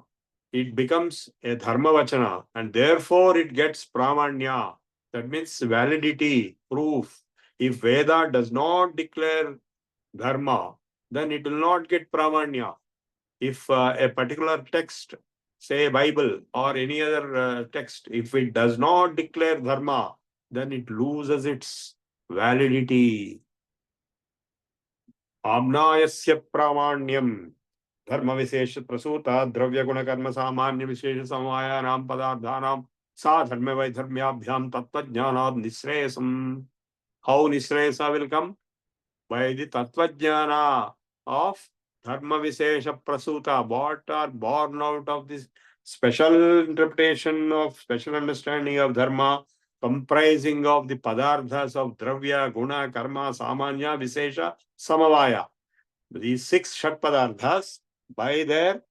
it becomes a dharma vachana and therefore it gets pramanya. That means validity, proof. If Veda does not declare dharma, then it will not get pramanya. If a particular text, say Bible or any other text, if it does not declare dharma, then it loses its validity. Amnayasya pramanyam. Dharma Vishesha Prasuta, Dravya Guna Karma Samanya Vishesha Samaya Nam Padardhanam Sa Dharma Vaidharmyabhyam Tattva Jnanad Nisreyasam. How Nisreyasa will come? By the Tattva Jnana of Dharma Vishesha Prasuta, what are born out of this special interpretation of special understanding of Dharma, comprising of the Padarthas of Dravya, Guna, Karma, Samanya, Vishesha, Samavaya. These 6 Shat Padarthas, by their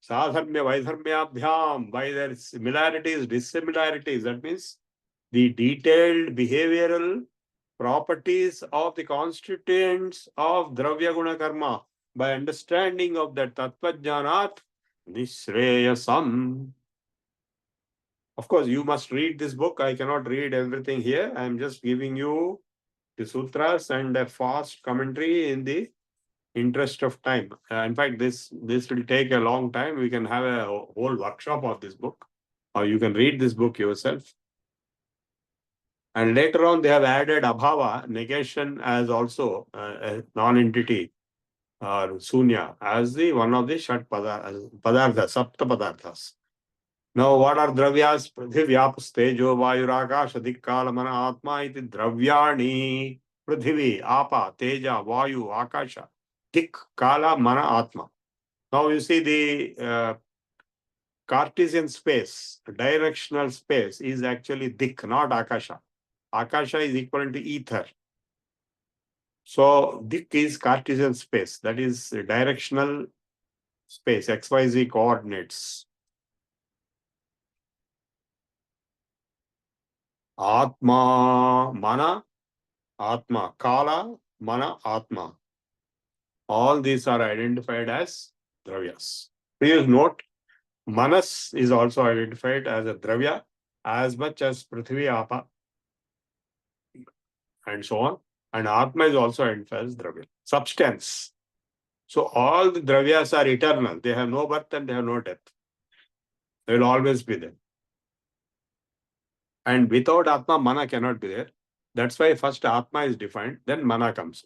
sadharmya vaidharmyabhyam, by their similarities, dissimilarities, that means the detailed behavioral properties of the constituents of dravya guna karma, by understanding of that tattva jnanat nishreyasam. Of course, you must read this book. I cannot read everything here. I am just giving you the sutras and a fast commentary in the interest of time. In fact, this will take a long time. We can have a whole workshop of this book, or you can read this book yourself. And later on, they have added abhava, negation, as also a non-entity, or sunya, as the one of the shat padarthas, sapta padarthas. Now, what are dravyas? Prithivyapas tejo vayurakash adhikala mana atma iti dravyani. Prithivi, apa, teja, vayu, akasha. Dik, Kala, Mana, Atma. Now you see the Cartesian space, directional space is actually Dik, not Akasha. Akasha is equivalent to ether. So Dik is Cartesian space, that is directional space, XYZ coordinates. Atma, Mana, Atma, Kala, Mana, Atma. All these are identified as dravyas. Please note, Manas is also identified as a dravya as much as Prithvi, Apa, and so on. And Atma is also identified as dravya, substance. So all the dravyas are eternal. They have no birth and they have no death. They will always be there. And without Atma, Mana cannot be there. That's why first Atma is defined, then Mana comes.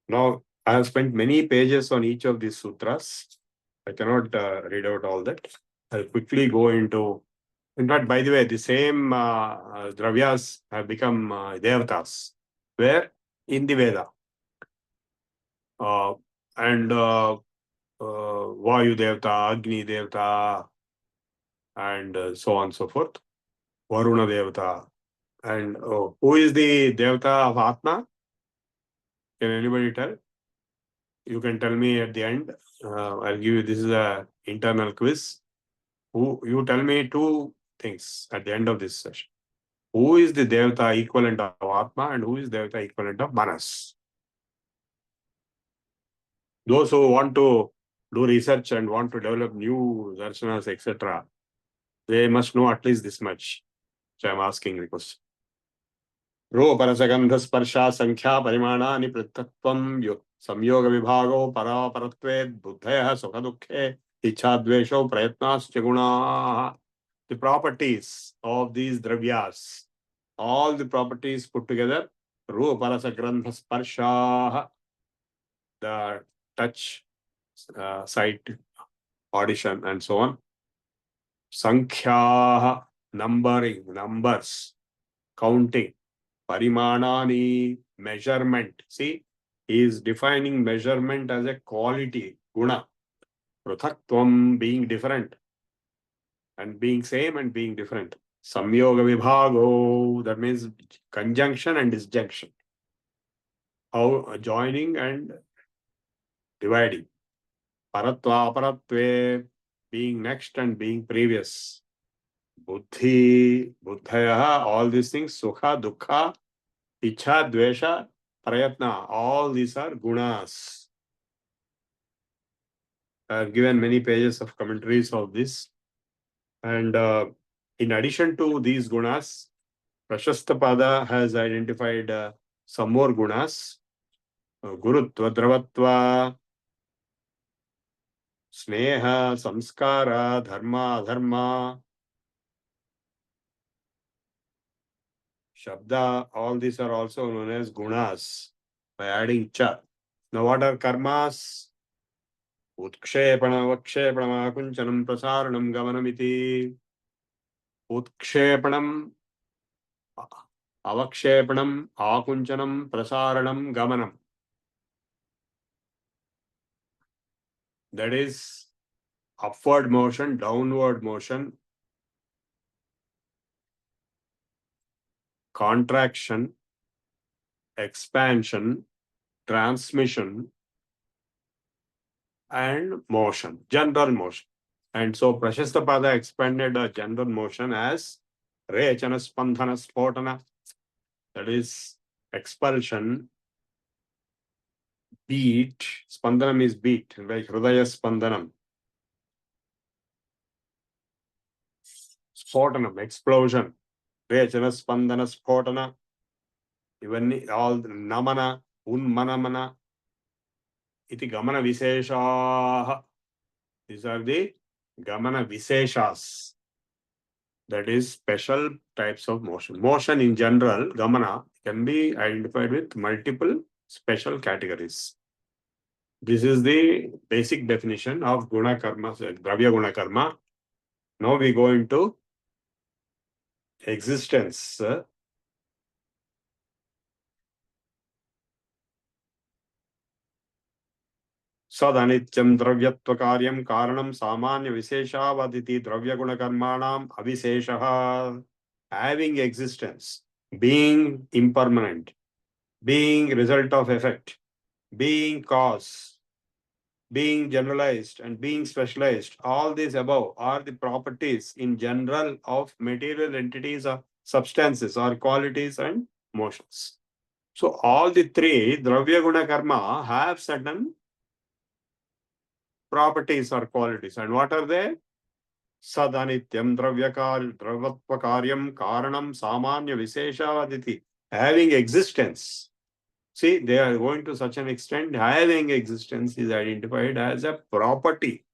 Now, I have spent many pages on each of these sutras. I cannot read out all that. I'll quickly go into. In fact, by the way, the same dravyas have become devatas, where in the Veda. And Vayu Devata, Agni Devata, and so on and so forth. Varuna Devata. And who is the Devata of Atma? Can anybody tell? You can tell me at the end. I'll give you, this is a internal quiz. You tell me two things at the end of this session. Who is the Devata equivalent of Atma and who is Devata equivalent of Manas? Those who want to do research and want to develop new Darshanas, etc., they must know at least this much. So I'm asking the question. रूपरसगंध स्पर्शा संख्या परिमाणानि पृथक्त्वं संयोग विभागो परापरत्वे बुद्धयः सुख दुःखे इच्छा द्वेषो प्रयत्नाश्च गुणाः. The properties of these dravyas, all the properties put together, रूपरसगंध स्पर्शाः, the touch, sight, audition, and so on. Sankhyaः, numbering, numbers, counting. Parimanani, measurement. See, he is defining measurement as a quality, guna. Pruthaktvam, being different. And being same and being different. Samyoga vibhago, that means conjunction and disjunction. How joining and dividing. Paratva, aparatve, being next and being previous. Buddhi, buddhaya, all these things, sukha, dukkha, Ichha, Dvesha, Prayatna, all these are gunas. I have given many pages of commentaries of this. And in addition to these gunas, Prashastapada has identified some more gunas. Gurutva, Dravatva, Sneha, Samskara, Dharma, Adharma, Shabda, all these are also known as gunas by adding cha. Now what are karmas? उत्क्षेपण अवक्षेपणमाकुञ्चनं प्रसारणं गमनमिति. उत्क्षेपणम् अवक्षेपणम् आकुञ्चनं प्रसारणं गमनम्. That is upward motion, downward motion, contraction, expansion, transmission, and motion, general motion. And so Prashastapada expanded a general motion as Rechana Spandhana Spotana, that is expulsion, beat. Spandanam is beat, like Hridaya Spandanam. Spotanam, explosion. Rechana Spandana Spotana. Even all Namana, Unmanamana, iti Gamana Visheshaha. These are the Gamana Visheshas. That is special types of motion. Motion in general, Gamana, can be identified with multiple special categories. This is the basic definition of Guna Karma, Dravya Guna Karma. Now we go into existence. Sadanityam dravyatva karanam samanya visheshavaditi dravyaguna karmanam aviseshaha. Having existence, being impermanent, being result of effect, being cause, being generalized and being specialized, all these above are the properties in general of material entities or substances or qualities and motions. So all the three, Dravya Guna Karma, have certain properties or qualities. And what are they? Sadanityam Dravatva Karyam Karanam Samanya Visheshavaditi. Having existence. See, they are going to such an extent, having existence is identified as a property.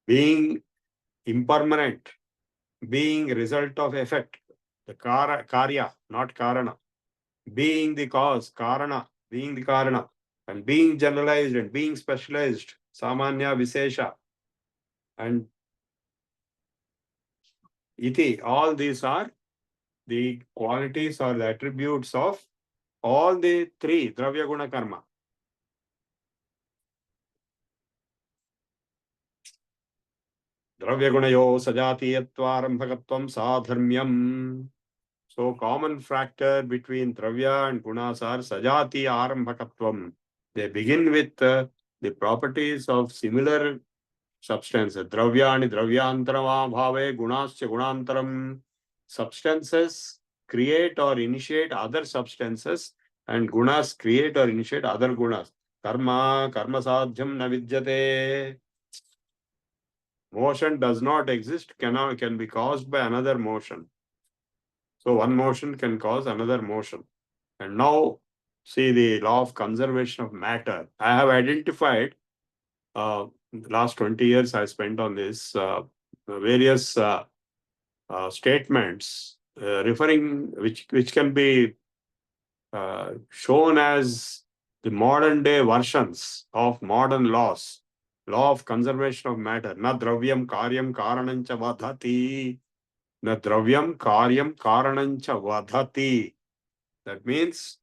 Being impermanent, being result of effect, the karya, not karana. Being the cause, karana, being the karana, and being generalized and being specialized, samanya visesha, and iti, all these are the qualities or the attributes of all the three Dravya Guna Karma. Dravya Gunayo Sajatiyatvarambhakatvam Sadharmyam. So common factor between Dravya and Gunas are Sajati Arambhakatvam. They begin with the properties of similar substances. Dravyani Dravyantarama Bhave Gunascha Gunantaram. Substances create or initiate other substances, and Gunas create or initiate other Gunas. Karma sadhyam na vidyate. Motion does not exist, can be caused by another motion. So one motion can cause another motion. And now see the law of conservation of matter. I have identified last 20 years I spent on this various statements referring which can be shown as the modern day versions of modern laws. Law of conservation of matter. Na dravyam karyam karanancha vadhati. Na dravyam karyam karanancha vadhati. That means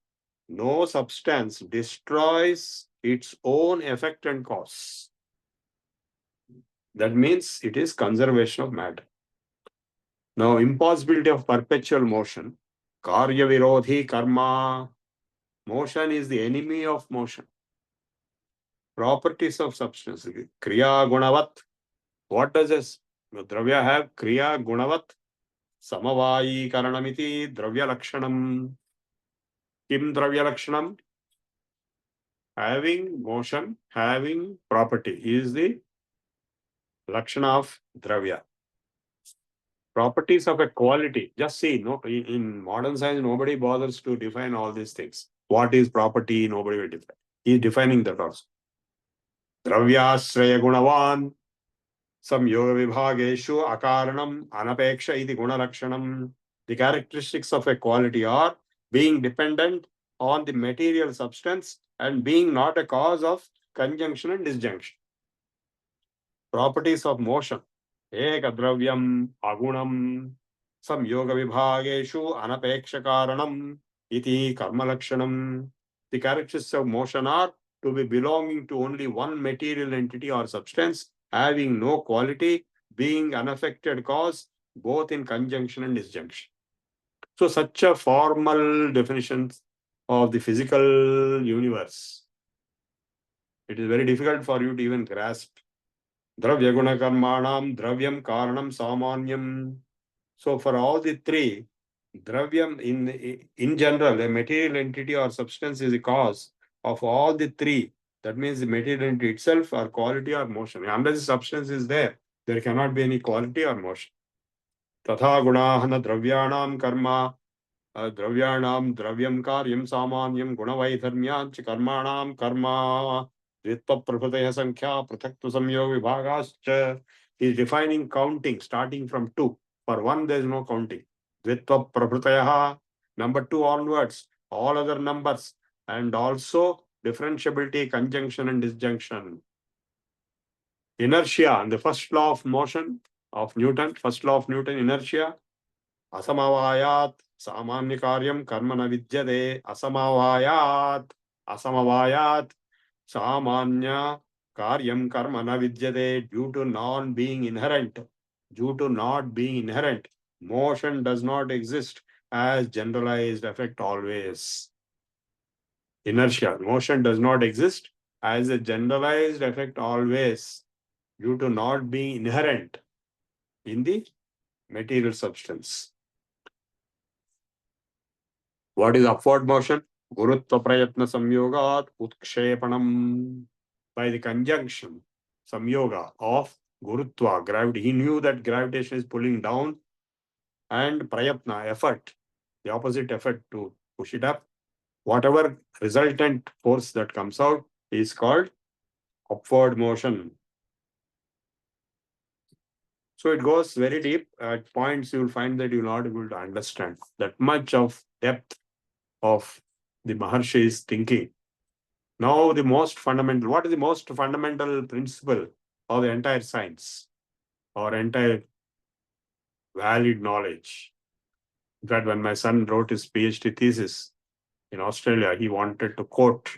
no substance destroys its own effect and cause. That means it is conservation of matter. Now, impossibility of perpetual motion. Karya virodhi karma. Motion is the enemy of motion. Properties of substance. Kriya gunavat. What does this dravya have? Kriya gunavat. Samavayi karanamiti dravya lakshanam. Kim dravya lakshanam? Having motion, having property is the lakshana of dravya. Properties of a quality. Just see, no, in modern science, nobody bothers to define all these things. What is property? Nobody will define. He is defining that also. Dravyashraya gunavan samyoga vibhageshu akaranam anapeksha iti guna lakshanam. The characteristics of a quality are being dependent on the material substance and being not a cause of conjunction and disjunction. Properties of motion. Ekadravyam agunam samyoga vibhageshu anapekshakaranam iti karma lakshanam. The characteristics of motion are to be belonging to only one material entity or substance, having no quality, being unaffected cause, both in conjunction and disjunction. So such a formal definition of the physical universe, it is very difficult for you to even grasp. Dravya guna karmanam dravyam karanam samanyam. So for all the three, dravyam in general, a material entity or substance is the cause of all the three. That means the material entity itself or quality or motion. Unless the substance is there cannot be any quality or motion. Tatha gunahana dravyanam karma dravyanam dravyam karyam samanyam gunavaidharmyanch karmanam karma dvitva prabhutaya sankhya prathaktu samyoga vibhagascha. He is defining counting starting from 2. For 1 there is no counting. Dvitva prabhutaya, number 2 onwards, all other numbers, and also differentiability, conjunction and disjunction. Inertia, the first law of motion of Newton, first law of Newton, inertia. Asamavayat samanya karyam karma na vidyade. Asamavayat samanya karyam karma na vidyade. Due to not being inherent, motion does not exist as generalized effect always. Inertia, motion does not exist as a generalized effect always, due to not being inherent in the material substance. What is upward motion? Gurutva prayatna samyogat utkshepanam. By the conjunction, samyoga of gurutva, gravity. He knew that gravitation is pulling down, and prayatna, effort, the opposite effort to push it up. Whatever resultant force that comes out is called upward motion. So it goes very deep. At points you will find that you will not be able to understand that much of depth of the Maharshi's thinking. Now the most fundamental, what is the most fundamental principle of the entire science or entire valid knowledge? In fact, when my son wrote his PhD thesis in Australia, he wanted to quote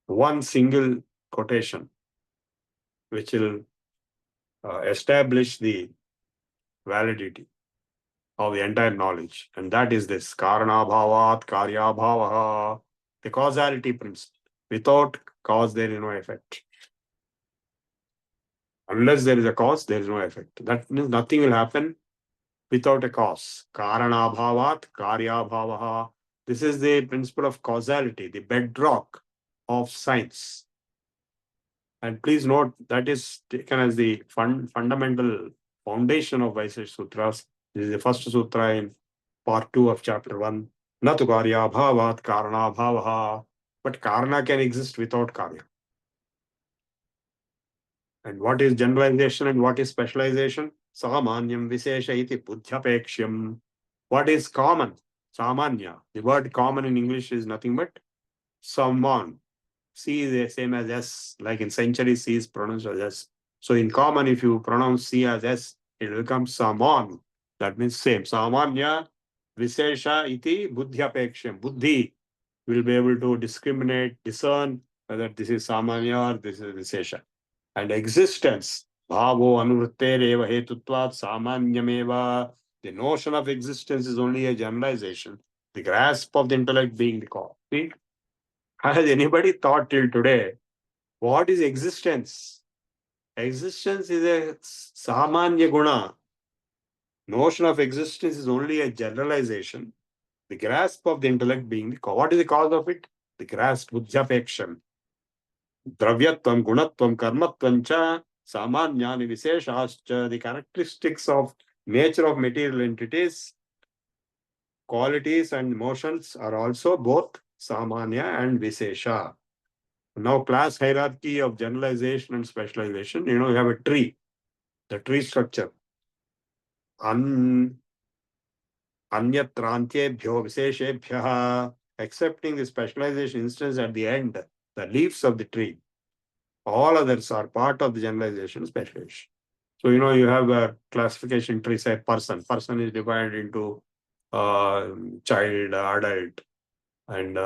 one single quotation which will establish the validity of the entire knowledge. And that is this Karana Bhavat Karya Bhavaha, the causality principle. Without cause, there is no effect. Unless there is a cause, there is no effect. That means nothing will happen without a cause. Karana Bhavat Karya Bhavaha. This is the principle of causality, the bedrock of science. And please note that is taken as the fundamental foundation of VSS Sutras. This is the first sutra in part 2 of chapter 1. Natu karya bhavat karana bhavaha. But karana can exist without karya. And what is generalization and what is specialization? Samanyam visesha iti buddhyapeksham. What is common? Samanya. The word common in English is nothing but someone. C is the same as S, like in century C is pronounced as S. So in common, if you pronounce C as S, it will become Saman. That means same. Samanya Visesha iti buddhyapeksham. Buddhi will be able to discriminate, discern whether this is Samanya or this is Visesha. And existence, Bhavo Anuvritter eva hetutvat Samanyameva. The notion of existence is only a generalization. The grasp of the intellect being the cause. See? Has anybody thought till today, what is existence? Existence is a samanya guna. Notion of existence is only a generalization. The grasp of the intellect being the cause. What is the cause of it? The grasp, buddhyapeksham. Dravyatvam, gunatvam, karmatvam cha, samanyani viseshascha. The characteristics of nature of material entities, qualities and motions are also both samanya and visesha. Now, class hierarchy of generalization and specialization, you have a tree, the tree structure. Anyatrantebhyo viseshebhyaha, excepting the specialization instance at the end, the leaves of the tree. All others are part of the generalization specialization. So, you have a classification tree, say person. Person is divided into child, adult, and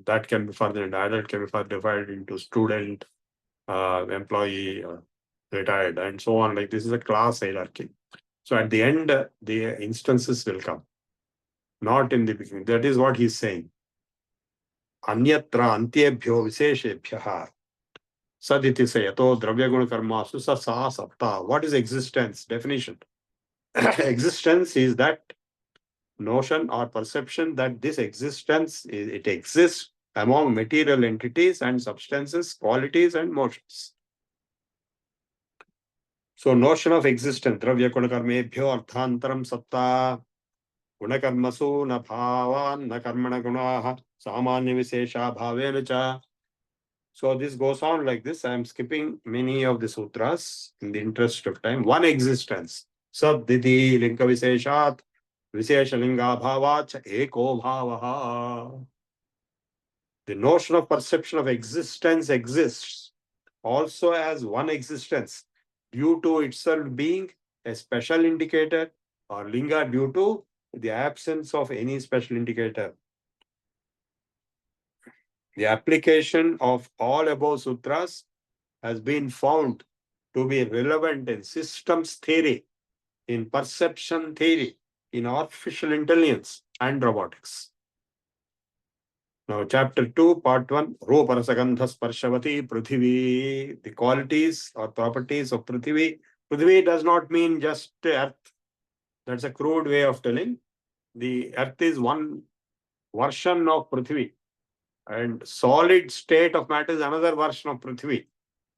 that can be further, and adult can be further divided into student, employee, retired, and so on. Like this is a class hierarchy. So at the end, the instances will come, not in the beginning. That is what he's saying. Anyatra antyebhyo viseshebhyaha saditi sayato dravyaguna karmasu sa sapta. What is existence? Definition. Existence is that notion or perception that this existence, it exists among material entities and substances, qualities and motions. So notion of existence, dravya gunakarmebhyo arthantaram satta, gunakarmasu na bhavan na karmana gunaha samanya visesha bhavena cha. So this goes on like this. I am skipping many of the sutras in the interest of time. One existence, sadditi linka viseshat, visesha linga bhavat eko bhavaha. The notion of perception of existence exists also as one existence, due to itself being a special indicator, or linga due to the absence of any special indicator. The application of all above sutras has been found to be relevant in systems theory, in perception theory, in artificial intelligence and robotics. Now, chapter 2, part 1, Rupa Rasagandha Sparshavati Prithvi, the qualities or properties of Prithvi. Prithvi does not mean just earth. That's a crude way of telling. The earth is one version of Prithvi, and solid state of matter is another version of Prithvi.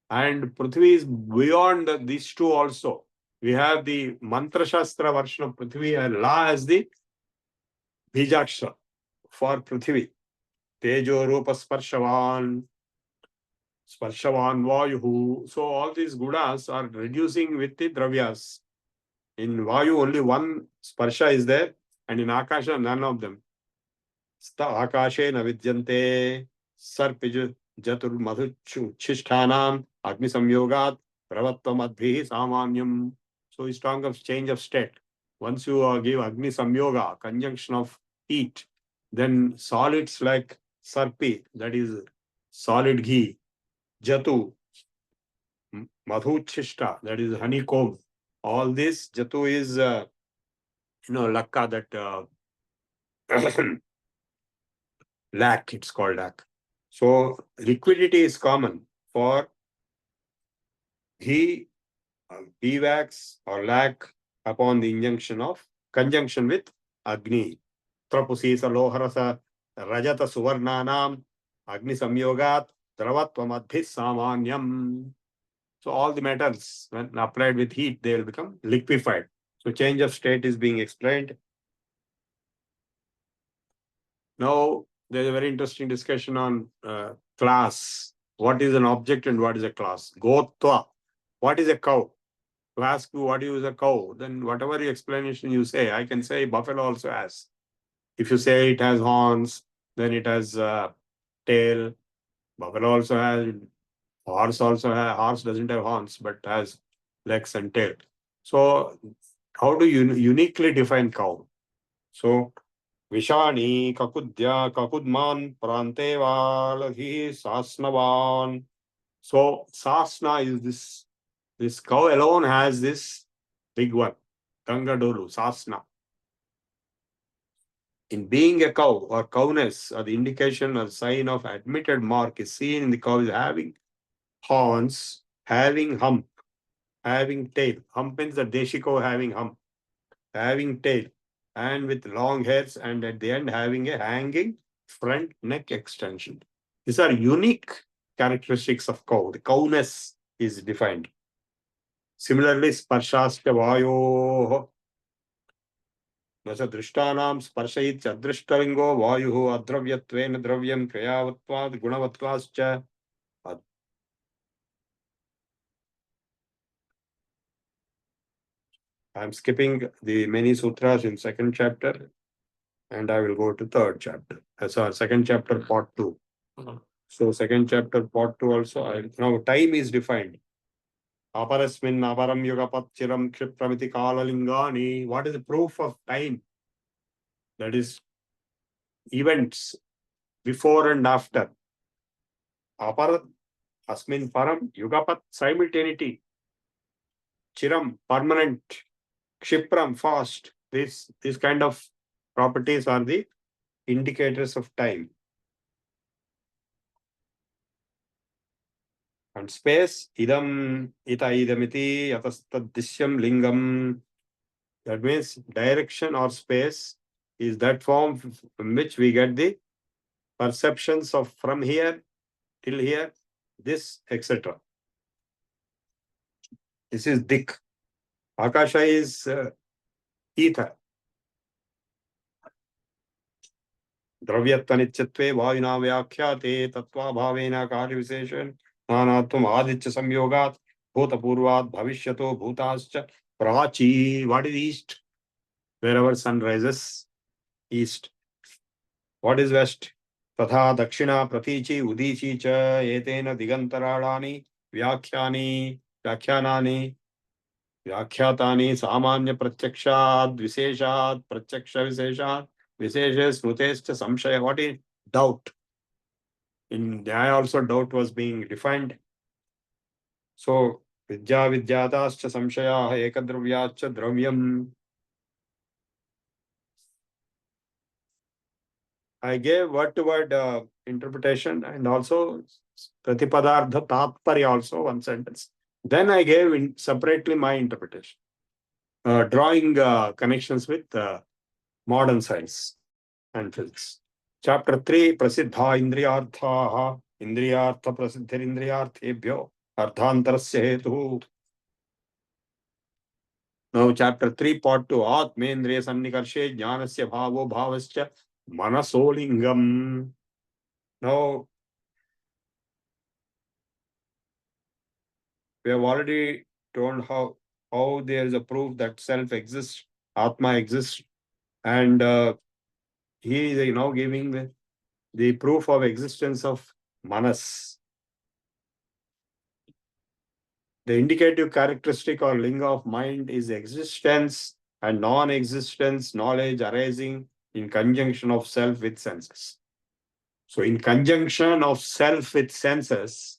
And Prithvi is beyond these two also. We have the Mantra Shastra version of Prithvi and La as the Bijakshra for Prithvi. Tejo Rupa Sparshavan, Sparshavan Vayuhu. So all these gunas are reducing with the dravyas. In Vayu, only one Sparsha is there, and in Akasha, none of them. Sta Akashe Navidyante, Sarpij Jatur Madhuchishtanam, Agni Samyogat, Pravattam Adbhi Samanyam. So he's talking of change of state. Once you give Agni Samyoga, conjunction of heat, then solids like Sarpi, that is solid ghee, Jatu, Madhuchishta, that is honeycomb. All this, Jatu is lakka, that lac, it's called lac. So liquidity is common for ghee, beeswax or lac upon the conjunction with Agni. Trapusisa loharasa rajata suvarnanam Agni samyogat dravatvamadbhis samanyam. So all the metals, when applied with heat, they will become liquefied. So change of state is being explained. Now, there's a very interesting discussion on class. What is an object and what is a class? Gotva. What is a cow? To ask you what is a cow, then whatever explanation you say, I can say buffalo also has. If you say it has horns, then it has tail. Buffalo also has. Horse also has. Horse doesn't have horns, but has legs and tail. So, how do you uniquely define cow? So, Vishani kakudya kakudman prante valahi sasnavan. So, sasna is this cow alone has this big one, Gangadolu, sasna. In being a cow or cowness, or the indication or sign of admitted mark is seen in the cow is having horns, having hump, having tail. Hump means the deshi cow having hump, having tail, and with long hairs, and at the end having a hanging front neck extension. These are unique characteristics of cow. The cowness is defined. Similarly, sparshasya vayoh. न च दृष्टानां स्पर्शयित्यदृष्टलिङ्गो वायुः अद्रव्यत्वेन द्रव्यं क्रियावत्वात् गुणवत्वाश्च. I am skipping the many sutras in second chapter, and I will go to third chapter. Sorry, second chapter, part 2. So second chapter, part 2 also. Now time is defined. Aparasmin aparam yugapat chiram kshipramiti kalalingani. What is the proof of time? That is events before and after. Aparat asmin param yugapat, simultaneity. Chiram, permanent. Kshipram, fast. These kind of properties are the indicators of time. And space, idam, ita idamiti, yatastadisyam lingam. That means direction or space is that form from which we get the perceptions of from here till here, this, etc. This is dik. Akasha is ether. Dravyatanityatve vayuna vyakhyate tattva bhavena karyaviseshan nanatvam aditya samyogat bhutapurvat bhavishyato bhutascha prachi. What is east? Wherever sun rises, east. What is west? Tatha dakshina pratichi udichi cha etena digantaralani vyakhyanani व्याख्यातानि सामान्य प्रत्यक्षात् विशेषात् प्रत्यक्ष विशेषात् विशेषे स्मृतेश्च संशय. What is doubt? In Nyaya also doubt was being defined. So vidya vidyatascha samshayah ekadravyacha dravyam. I gave word to word interpretation and also pratipadartha tatparya also one sentence. Then I gave separately my interpretation, drawing connections with modern science and physics. Chapter 3, Prasiddha Indriyarthaha, Indriyartha Prasiddhir Indriyarthebhyo, Ardhantarasya Hetu. Now, chapter 3, part 2, Atmendriya Sannikarshe, Jnanasya Bhavo Bhavascha, Manasolingam. Now, we have already told how there is a proof that self exists, Atma exists, and he is now giving the proof of existence of Manas. The indicative characteristic or linga of mind is existence and non-existence, knowledge arising in conjunction of self with senses. So in conjunction of self with senses,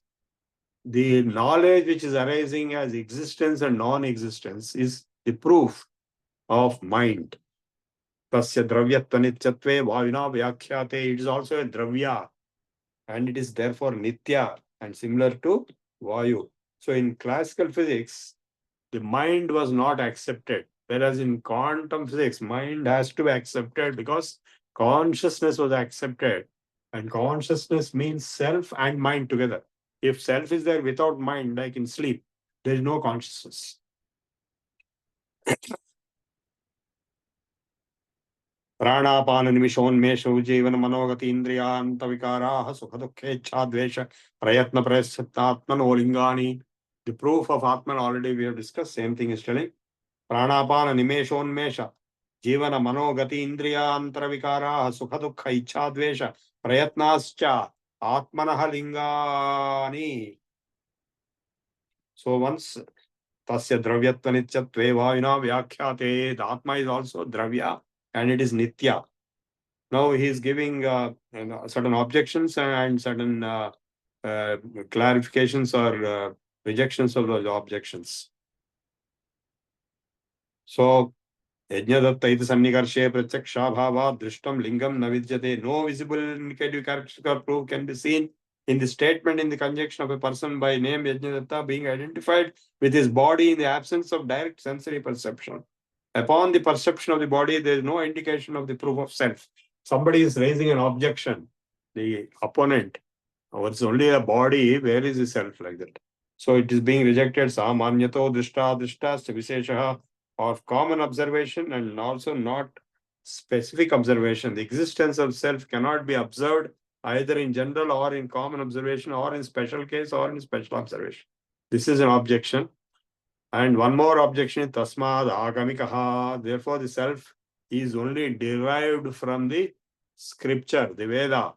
the knowledge which is arising as existence and non-existence is the proof of mind. Tasya dravyatva nityatve vayuna vyakhyate. It is also a dravya and it is therefore nitya and similar to vayu. So in classical physics, the mind was not accepted. Whereas in quantum physics, mind has to be accepted because consciousness was accepted. And consciousness means self and mind together. If self is there without mind, like in sleep, there is no consciousness. प्राणापान निमिषोन्मेष जीवन मनोगति इंद्रियांत विकाराः सुख दुःखेच्छा द्वेष प्रयत्न प्रयत्नात्मनो लिंगानि. The proof of Atman already we have discussed. Same thing is telling. प्राणापान निमेषोन्मेष जीवन मनोगति इंद्रियांतर विकाराः सुख दुःख इच्छा द्वेष प्रयत्नाश्च आत्मनः लिंगानि. So once tasya dravyatva nityatve vayuna vyakhyate, the Atma is also dravya and it is nitya. Now he is giving certain objections and certain clarifications or rejections of those objections. So, yajnadatta iti sannigarshe pratyakshabhava drishtam lingam navidyate. No visible indicative characteristic or proof can be seen in the statement in the conjunction of a person by name Yajnadatta being identified with his body in the absence of direct sensory perception. Upon the perception of the body, there is no indication of the proof of self. Somebody is raising an objection, the opponent. Oh, it's only a body, where is the self like that? So it is being rejected. Samanyato drishta drishta visheshaha, of common observation and also not specific observation. The existence of self cannot be observed either in general or in common observation or in special case or in special observation. This is an objection. And one more objection is tasmad agamikaha. Therefore, the self is only derived from the scripture, the Veda.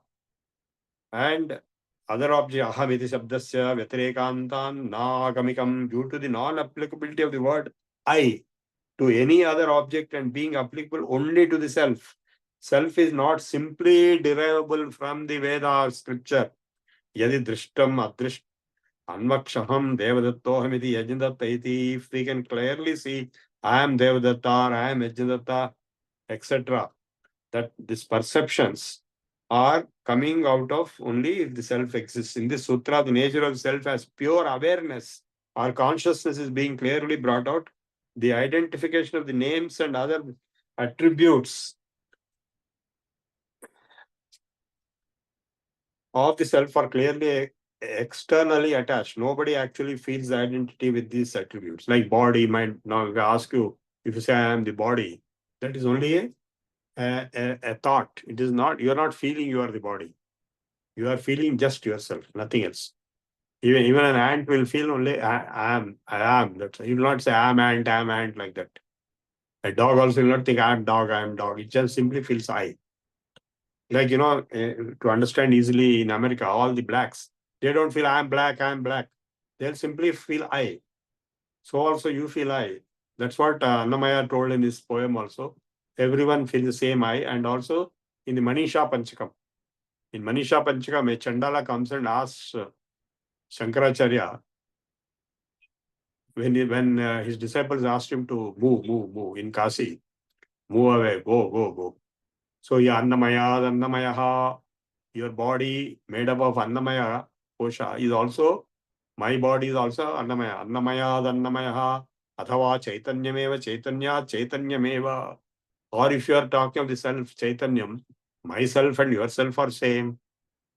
And other object, ahamiti shabdasya vyatirekantan nagamikam, due to the non-applicability of the word I to any other object and being applicable only to the self. Self is not simply derivable from the Veda or scripture. Yadi drishtam adrisht anvakshaham devadattohamiti yajnadatta iti. If we can clearly see I am Devadatta or I am Yajnadatta, etc., that these perceptions are coming out of only if the self exists. In this sutra, the nature of self as pure awareness or consciousness is being clearly brought out. The identification of the names and other attributes of the self are clearly externally attached. Nobody actually feels the identity with these attributes. Like body, mind. Now, if I ask you, if you say I am the body, that is only a thought. It is not, you are not feeling you are the body. You are feeling just yourself, nothing else. Even an ant will feel only I am. That's, you will not say I am ant like that. A dog also will not think I am dog. It just simply feels I. Like, to understand easily in America, all the blacks, they don't feel I am black. They'll simply feel I. So also you feel I. That's what Annamaya told in his poem also. Everyone feels the same I. And also in the Manisha Panchakam. In Manisha Panchakam, a Chandala comes and asks Shankaracharya, when his disciples asked him to move in Kasi, move away, go. So, Annamaya, your body made up of Annamaya, Kosha, is also, my body is also Annamaya. Annamaya, Athava Chaitanyameva. Or if you are talking of the self, Chaitanyam, myself and yourself are same.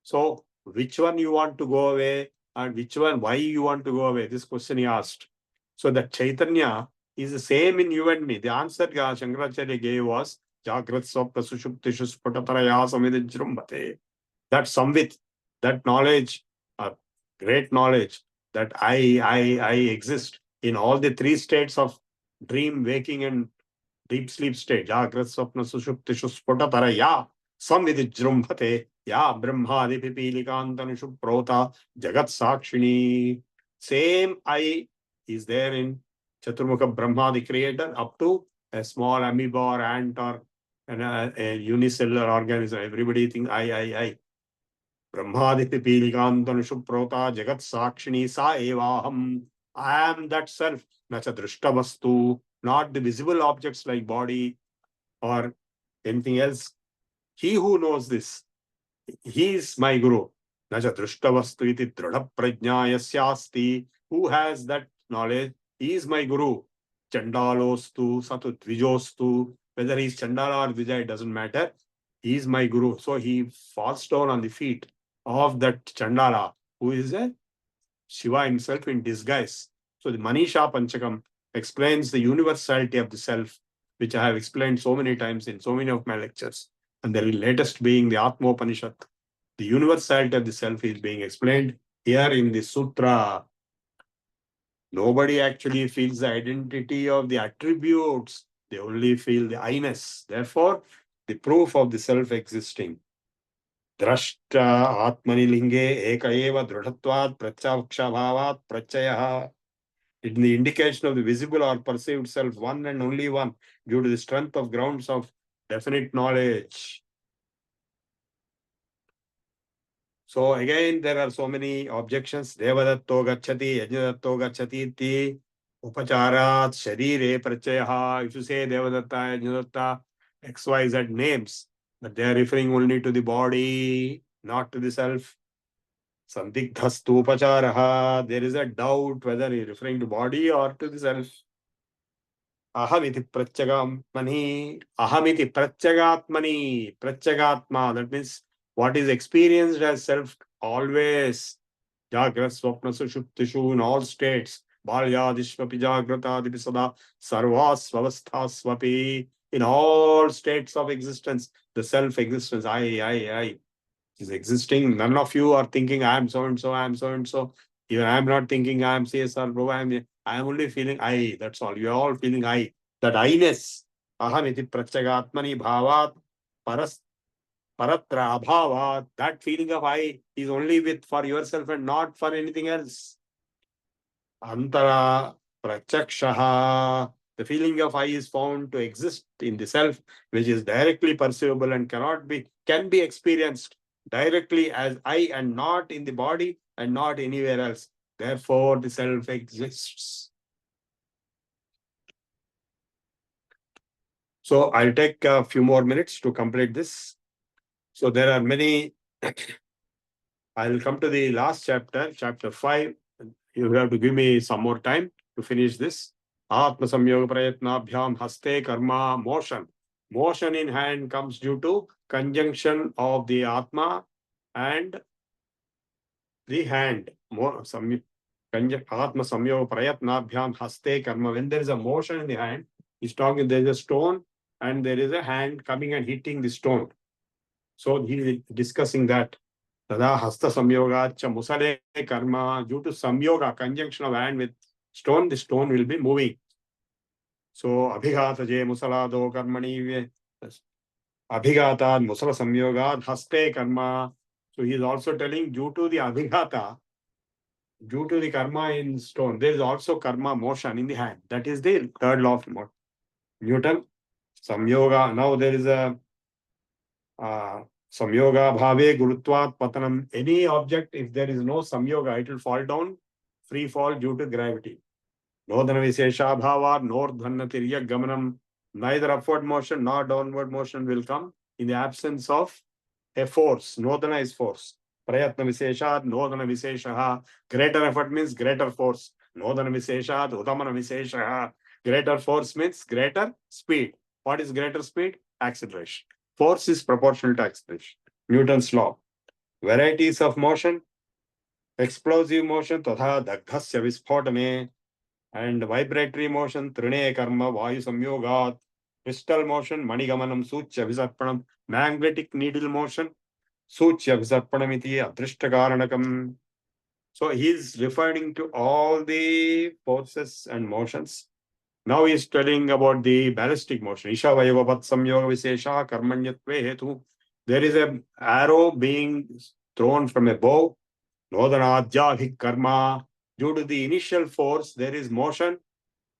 So, which one you want to go away and which one, why you want to go away? This question he asked. So, that Chaitanya is the same in you and me. The answer Shankaracharya gave was, Jagrat Swapna Sushuptishu Sputataraya Samidijrumbate. That samvit, that knowledge, great knowledge, that I exist in all the three states of dream, waking, and deep sleep state. Jagrat Swapna Sushuptishu Sputataraya Samidijrumbate. Ya Brahmadi Pipilikantanushu Prota Jagat Sakshini. Same I is there in Chaturmukha Brahma, the creator, up to a small amoeba or ant or a unicellular organism. Everybody thinks I. Brahmadi Pipilikantanushu Prota Jagat Sakshini Sa Evaham. I am that self. Nacha Drishtavastu. Not the visible objects like body or anything else. He who knows this, he is my guru. Naja drishtavastu iti dridha prajna yasyasti. Who has that knowledge? He is my guru. Chandalostu, satu dvijostu. Whether he is Chandala or Dvija, it doesn't matter. He is my guru. So he falls down on the feet of that Chandala, who is a Shiva himself in disguise. So the Manisha Panchakam explains the universality of the self, which I have explained so many times in so many of my lectures. And the latest being the Atmopanishad. The universality of the self is being explained here in the Sutra. Nobody actually feels the identity of the attributes. They only feel the I-ness. Therefore, the proof of the self existing. Drashta Atmani Linge Eka Eva Dridhatvat Prachaksha Bhavat Prachaya. In the indication of the visible or perceived self, one and only one, due to the strength of grounds of definite knowledge. So again, there are so many objections. Devadatto gacchati, yajnadatto gacchati iti, upacharat, sharire, prachayaha. If you say Devadatta, Yajnadatta, XYZ names, but they are referring only to the body, not to the self. Sandigdhastu upacharaha. There is a doubt whether he is referring to body or to the self. Ahamiti prachagatmani. Ahamiti prachagatmani. Prachagatma. That means what is experienced as self always. Jagrat swapna sushuptishu in all states. Balyadishvapi jagratadipi sada sarvasvavasthasvapi. In all states of existence, the self-existence, I is existing. None of you are thinking I am so and so, I am so and so. Even I am not thinking I am CSR, Prabhu, I am only feeling I. That's all. You are all feeling I. That I-ness. Aham iti prachagatmani bhavat paratra abhavat. That feeling of I is only with for yourself and not for anything else. Antara prachakshaha. The feeling of I is found to exist in the self, which is directly perceivable and can be experienced directly as I and not in the body and not anywhere else. Therefore, the self exists. So I'll take a few more minutes to complete this. So there are many. I'll come to the last chapter, chapter 5. You have to give me some more time to finish this. Atma Samyoga Prayatnabhyam Haste Karma Motion. Motion in hand comes due to conjunction of the Atma and the hand. Atma Samyoga Prayatnabhyam Haste Karma. When there is a motion in the hand, he's talking, there is a stone and there is a hand coming and hitting the stone. So he is discussing that. Tada hasta samyoga cha musale karma. Due to samyoga, conjunction of hand with stone, the stone will be moving. So abhigata je musalado karmani. Abhigata musala samyoga haste karma. So he is also telling due to the abhigata, due to the karma in stone, there is also karma motion in the hand. That is the third law of Newton. Samyoga. Now there is a Samyoga bhave gurutvat patanam. Any object, if there is no samyoga, it will fall down, free fall due to gravity. Nodana vishesha bhava, nordhannatirya gamanam. Neither upward motion nor downward motion will come in the absence of a force. Nodana is force. Prayatna visheshat, nodana visheshaha. Greater effort means greater force. Nodana visheshat, udamana visheshaha. Greater force means greater speed. What is greater speed? Acceleration. Force is proportional to acceleration. Newton's law. Varieties of motion. Explosive motion, tatha dagdhasya vispotane. And vibratory motion, trine karma vayu samyogat. Crystal motion, manigamanam suchya visarpanam. Magnetic needle motion, suchya visarpanam iti adrishtakaranakam. So he is referring to all the forces and motions. Now he is telling about the ballistic motion. Isha Vayavapat Samyoga Visesha Karmanyatve Hetu. There is an arrow being thrown from a bow. Nodanadhyabhik karma. Due to the initial force, there is motion.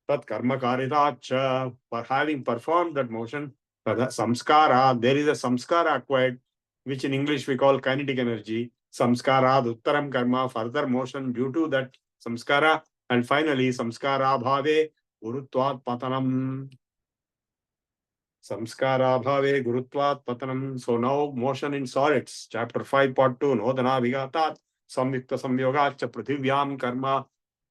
Tat karma karitacha. For having performed that motion, samskara, there is a samskara acquired, which in English we call kinetic energy. Samskara, uttaram karma, further motion due to that samskara. And finally, samskara bhave. Gurutvat patanam. Samskara bhave gurutvat patanam. So now motion in solids. Chapter 5, part 2. Nodana vigatat samyukta samyogacha prithivyam karma.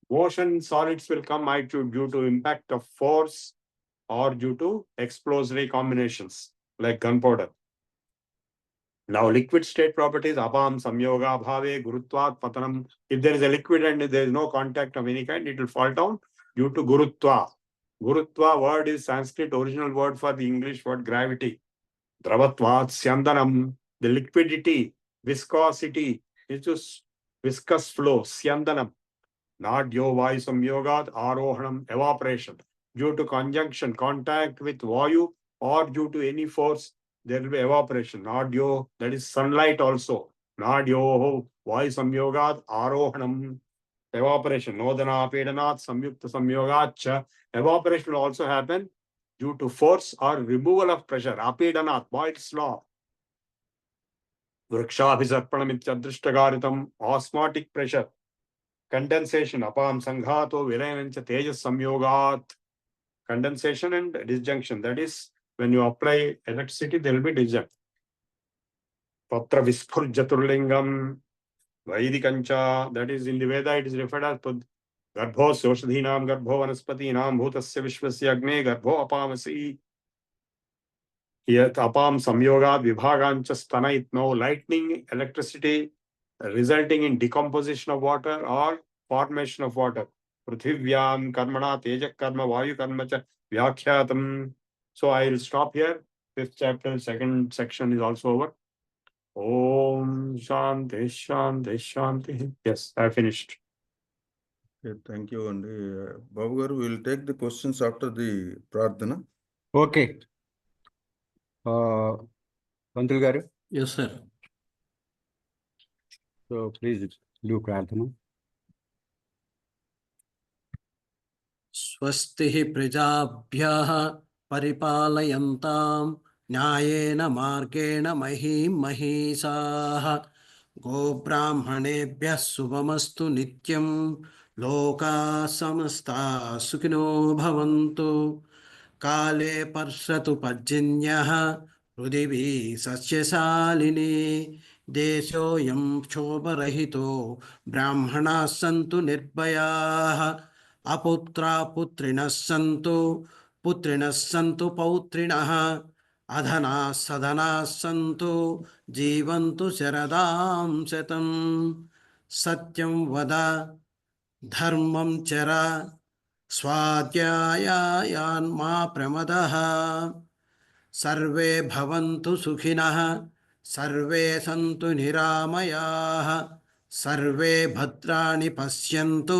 Motion in solids will come either due to impact of force or due to explosive combinations like gunpowder. Now, liquid state properties, apam, samyoga, bhave, gurutvat, patanam. If there is a liquid and there is no contact of any kind, it will fall down due to gurutva. Gurutva word is Sanskrit original word for the English word gravity. Dravatvat, syandanam, the liquidity, viscosity, is just viscous flow, syandanam. Nadyo vayu samyogat, arohanam, evaporation. Due to conjunction, contact with vayu or due to any force, there will be evaporation. Nadyo, that is sunlight also. Nadyo vayu samyogat, arohanam, evaporation. Nodana pedanat, samyukta samyogat. Evaporation will also happen due to force or removal of pressure. Apedanat, Boyle's law. Vrikshabhisarpanam ityadrishtagaritam, osmotic pressure. Condensation, apam sanghato vilayanancha tejas samyogat. Condensation and disjunction. That is, when you apply electricity, there will be disjunction. Patra vispurjaturlingam vaidikancha. That is, in the Veda, it is referred as garbho soshadhinam garbho vanaspatiinam bhutasya vishwasya agne garbho apamasi. Yet apam samyogat vibhagancha stana itno. Lightning, electricity, resulting in decomposition of water or formation of water. Prithvivyam karmana teja karma vayu karma cha vyakhyatam. So I will stop here. Fifth chapter, second section is also over. Om Shanti Shanti Shanti. Yes, I finished. Okay, thank you. And Babu garu, we will take the questions after the Prarthana. Okay. Pantul garu, Yes, sir. so please do Prarthana. स्वस्ति प्रजाभ्यः परिपालयन्तां न्यायेन मार्गेण महीं महिषाः गोब्राह्मणेभ्यः शुभमस्तु नित्यं लोकाः समस्ताः सुखिनो भवन्तु काले पर्षतु पर्जन्यः पृथिवी सस्यशालिनी देशोऽयं क्षोभरहितो ब्राह्मणाः सन्तु निर्भयाः अपुत्रा पुत्रिणः सन्तु पौत्रिणः अधनाः सधनाः सन्तु जीवन्तु शरदां शतं सत्यं वद धर्मं चर स्वाध्यायान्मा प्रमदः सर्वे भवन्तु सुखिनः सर्वे सन्तु निरामयाः सर्वे भद्राणि पश्यन्तु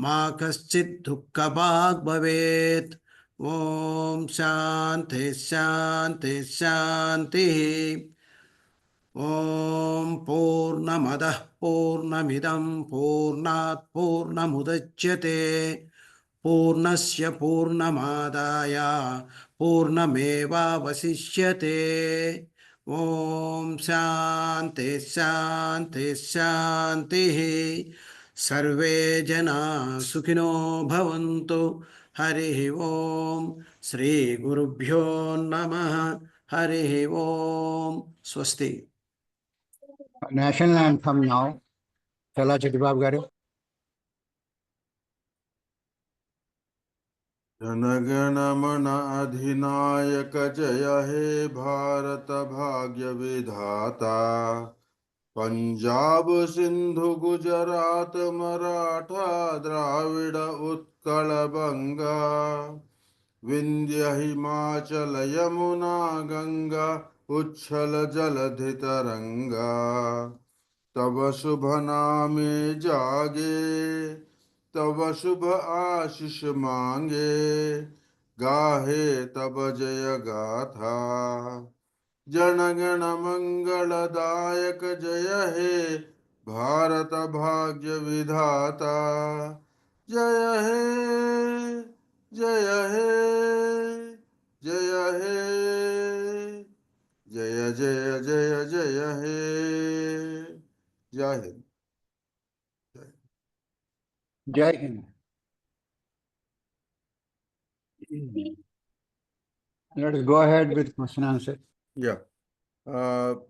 मा कश्चित् दुःखभाग् भवेत् ॐ शान्ति शान्ति शान्तिः ॐ पूर्णमदः पूर्णमिदं पूर्णात् पूर्णमुदच्यते पूर्णस्य पूर्णमादाय पूर्णमेवावशिष्यते ॐ शान्ति शान्ति शान्तिः सर्वे जना सुखिनो भवन्तु हरिः ॐ श्रीगुरुभ्यो नमः हरिः ॐ स्वस्ति National anthem now. Chala Chitibab garu. जनगण मन अधिनायक जय हे भारत भाग्य विधाता पंजाब सिंधु गुजरात मराठा द्राविड उत्कल बंगा विंध्य हिमाचल यमुना गंगा उच्छल जलधि तरंगा तब शुभ नामे जागे तब शुभ आशीष मांगे गाहे तब जय गाथा जनगण मंगलदायक जय हे भारत भाग्य विधाता जय हे जय हे जय हे जय जय जय जय हे जय Hind Jai Hind. Let us go ahead with question answer. Yeah. Lot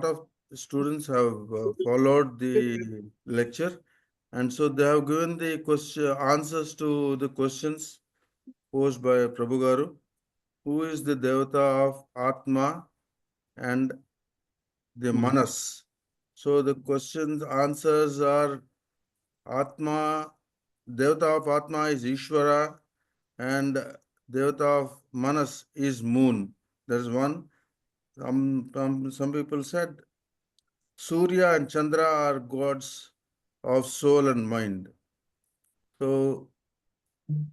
of students have followed the lecture, and so they have given the answers to the questions posed by Prabhu Garu. Who is the Devata of Atma and the Manas? So the questions answers are Atma, Devata of Atma is Ishvara, and Devata of Manas is moon. There's one. Some people said Surya and Chandra are gods of soul and mind. So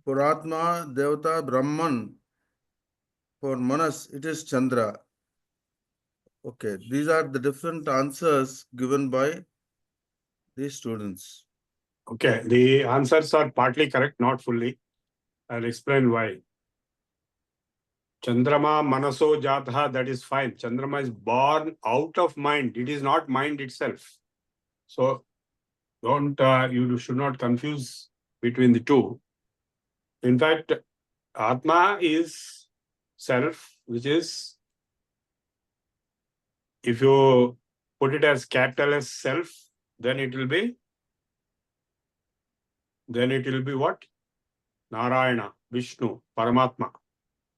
for Atma, Devata, Brahman, for Manas, it is Chandra. Okay, these are the different answers given by the students. Okay, the answers are partly correct, not fully. I'll explain why. Chandrama Manaso Jatha, that is fine. Chandrama is born out of mind. It is not mind itself. So don't you should not confuse between the two. In fact, Atma is self, which is, if you put it as capital S self, then it will be what? Narayana, Vishnu, Paramatma,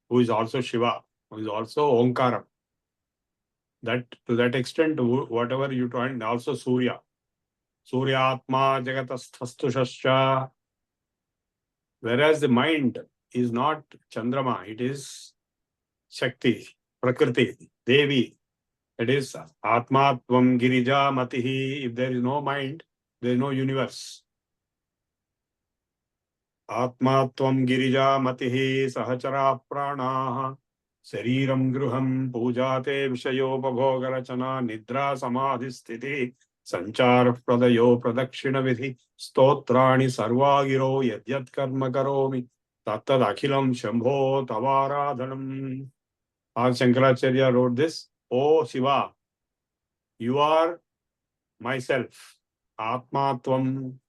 who is also Shiva, who is also Omkaram. That to that extent, whatever you try, and also Surya. Surya Atma Jagatasthasthusascha. Whereas the mind is not Chandrama, it is Shakti, Prakriti, Devi. It is Atma Tvam Girija Matihi. If there is no mind, there is no universe. Atma Tvam Girija Matihi Sahachara Pranaha Shariram Gruham Pujate Vishayopabhogarachana Nidra Samadhi Sthiti Sanchar Pradayo Pradakshina Vidhi Stotrani Sarvagiro Yadyat Karma Karomi Tattad Akhilam Shambho Tavaradhanam. Shankaracharya wrote this. O Shiva, you are myself. Atma Tvam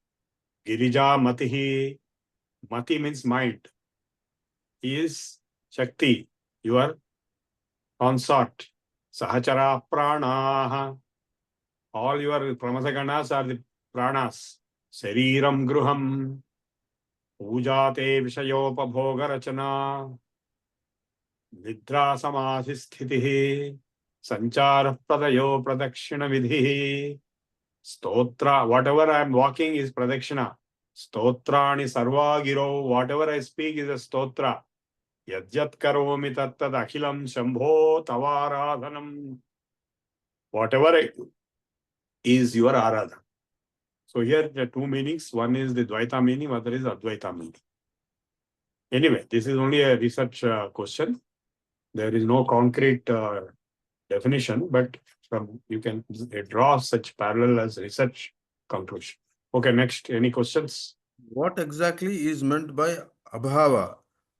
Girija Matihi. Mati means mind. He is Shakti, your consort. Sahachara Pranaha. All your Pramasaganas are the Pranas. Sariram Gruham. Pujate Vishayopabhoga Rachana. Nidra Samadhi Sthitihi. Sanchara Pradayo Pradakshina Vidhi. Stotra. Whatever I am walking is Pradakshina. Stotrani Sarvagiro. Whatever I speak is a stotra. Yadyat karomi tattad akhilam shambho tavaradhanam. Whatever is your aradhana. So here there are two meanings. One is the Dvaita meaning, other is Advaita meaning. Anyway, this is only a research question. There is no concrete definition, but you can draw such parallel as research conclusion. Okay, next, any questions? What exactly is meant by Abhava?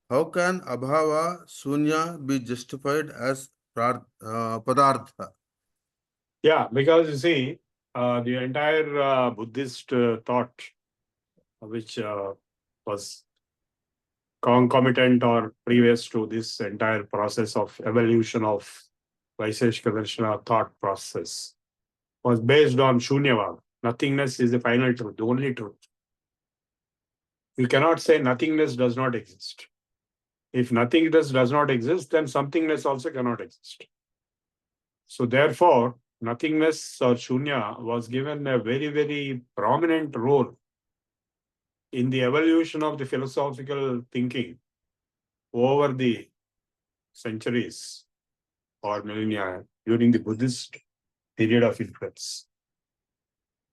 How can Abhava Sunya be justified as Padartha? Yeah, because you see, the entire Buddhist thought, which was concomitant or previous to this entire process of evolution of Vaiseshika Darshana thought process, was based on Shunyavad. Nothingness is the final truth, the only truth. You cannot say nothingness does not exist. If nothingness does not exist, then somethingness also cannot exist. So therefore, nothingness or Shunya was given a very, very prominent role in the evolution of the philosophical thinking over the centuries or millennia during the Buddhist period of influence.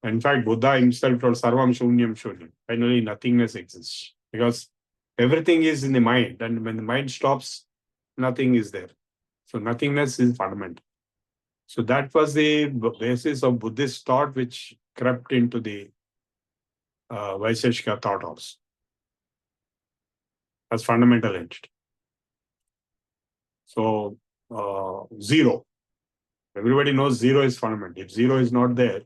In fact, Buddha himself told Sarvam Shunyam Shunyam. Finally, nothingness exists because everything is in the mind, and when the mind stops, nothing is there. So nothingness is fundamental. So that was the basis of Buddhist thought, which crept into the Vaiseshika thought also as fundamental entity. So zero. Everybody knows zero is fundamental. If zero is not there,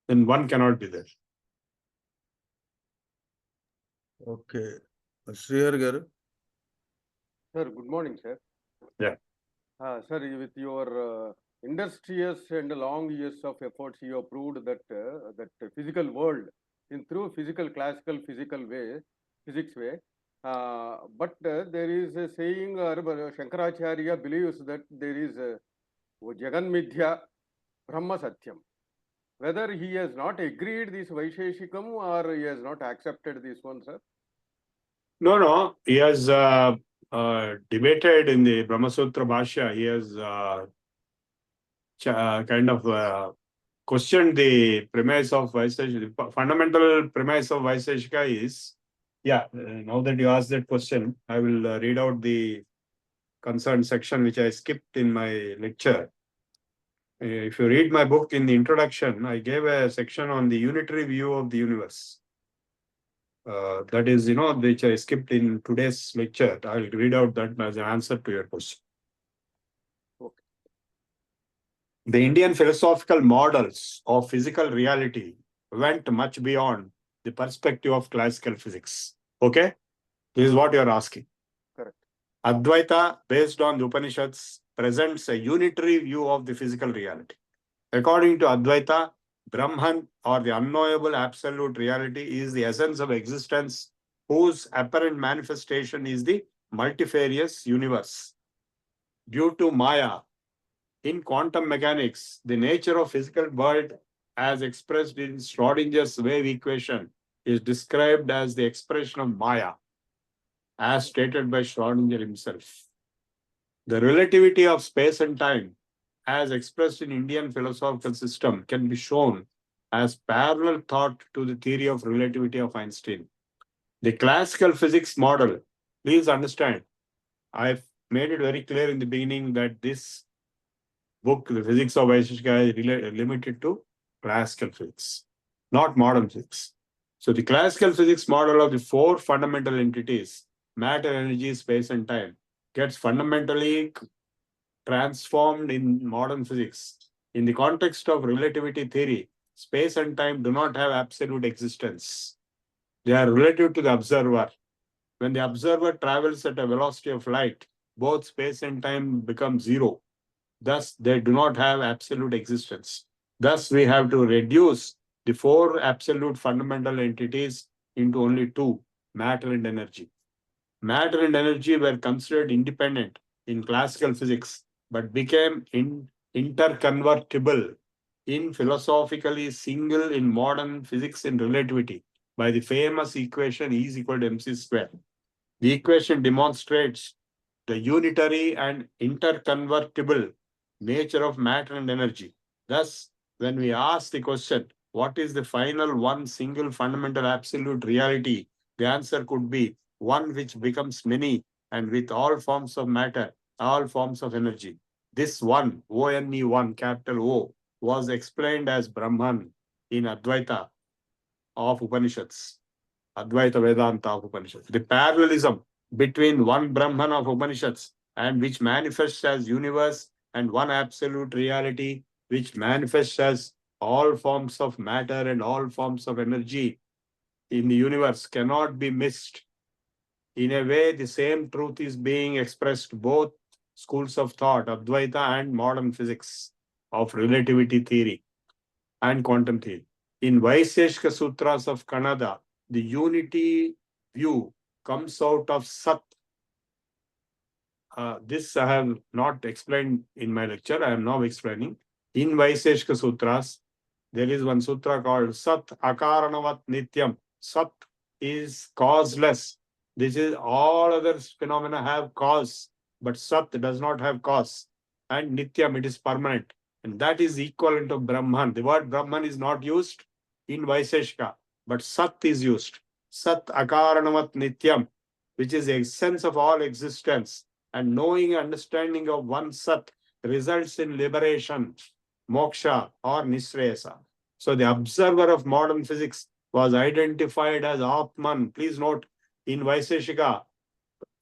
then one cannot be there. Okay. Srihar Garu. Sir, good morning, sir. Yeah. Sir, with your industrious and long years of efforts, you have proved that that physical world in through physical, classical, physical way, physics way. But there is a saying, Shankaracharya believes that there is Jagan Midhya, Brahma Satyam. Whether he has not agreed this Vaisheshikam or he has not accepted this one, sir? No. He has debated in the Brahma Sutra Bhashya. He has kind of questioned the premise of Vaisheshika. The fundamental premise of Vaisheshika is, now that you asked that question, I will read out the concerned section which I skipped in my lecture. If you read my book, in the introduction, I gave a section on the unitary view of the universe. That is, which I skipped in today's lecture. I'll read out that as an answer to your question. Okay. The Indian philosophical models of physical reality went much beyond the perspective of classical physics. Okay? This is what you are asking. Correct. Advaita, based on the Upanishads, presents a unitary view of the physical reality. According to Advaita, Brahman, or the unknowable absolute reality, is the essence of existence, whose apparent manifestation is the multifarious universe. Due to Maya, in quantum mechanics, the nature of physical world as expressed in Schrodinger's wave equation is described as the expression of Maya, as stated by Schrodinger himself. The relativity of space and time, as expressed in Indian philosophical system, can be shown as parallel thought to the theory of relativity of Einstein. The classical physics model, please understand, I've made it very clear in the beginning that this book, The Physics of Vaisheshika, is limited to classical physics, not modern physics. So the classical physics model of the four fundamental entities, matter, energy, space, and time, gets fundamentally transformed in modern physics. In the context of relativity theory, space and time do not have absolute existence. They are relative to the observer. When the observer travels at a velocity of light, both space and time become zero. Thus, they do not have absolute existence. Thus, we have to reduce the four absolute fundamental entities into only two, matter and energy. Matter and energy were considered independent in classical physics, but became interconvertible in philosophically single in modern physics and relativity by the famous equation E is equal to mc square. The equation demonstrates the unitary and interconvertible nature of matter and energy. Thus, when we ask the question, what is the final one single fundamental absolute reality? The answer could be one which becomes many and with all forms of matter, all forms of energy. This one, O-N-E, one, capital O, was explained as Brahman in Advaita of Upanishads, Advaita Vedanta of Upanishads. The parallelism between one Brahman of Upanishads and which manifests as universe and one absolute reality which manifests as all forms of matter and all forms of energy in the universe cannot be missed. In a way, the same truth is being expressed both schools of thought, Advaita and modern physics of relativity theory and quantum theory. In Vaisheshika Sutras of Kannada, the unity view comes out of Sat. This I have not explained in my lecture. I am now explaining. In Vaisheshika Sutras, there is one sutra called Sat Akaranavat Nityam. Sat is causeless. This is all other phenomena have cause, but Sat does not have cause. And Nityam, it is permanent. And that is equivalent of Brahman. The word Brahman is not used in Vaisheshika, but Sat is used. Sat Akaranavat Nityam, which is the essence of all existence. And knowing and understanding of one Sat results in liberation, moksha or nishreyasa. So the observer of modern physics was identified as Atman. Please note, in Vaisheshika,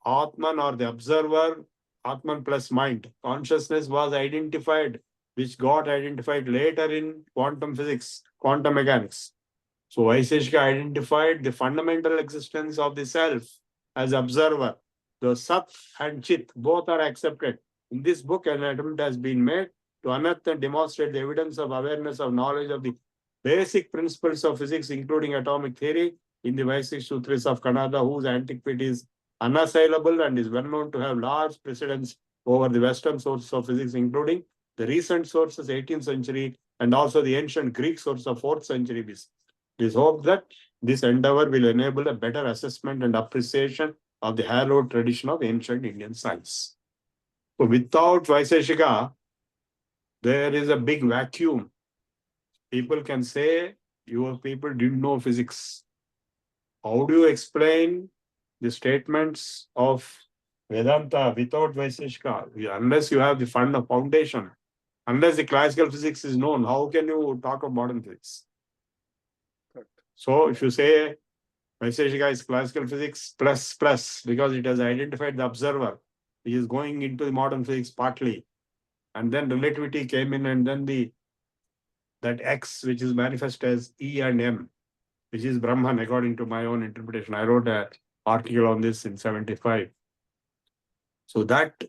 Atman or the observer, Atman plus mind, consciousness was identified, which got identified later in quantum physics, quantum mechanics. So Vaisheshika identified the fundamental existence of the self as observer. the Sat and Chit, both are accepted. In this book, an attempt has been made to unearth and demonstrate the evidence of awareness of knowledge of the basic principles of physics, including atomic theory, in the Vaishik Sutras of Kannada, whose antiquity is unassailable and is well known to have large precedence over the Western sources of physics, including the recent sources, 18th century, and also the ancient Greek source of 4th century BC. It is hoped that this endeavor will enable a better assessment and appreciation of the hallowed tradition of ancient Indian science. So without Vaisheshika, there is a big vacuum. People can say, your people didn't know physics. How do you explain the statements of Vedanta without Vaisheshika? Unless you have the foundation, unless the classical physics is known, how can you talk of modern physics? Correct. So if you say Vaisheshika is classical physics plus, because it has identified the observer, he is going into the modern physics partly, and then relativity came in, and then that X, which is manifest as E and M, which is Brahman according to my own interpretation. I wrote an article on this in 75. So that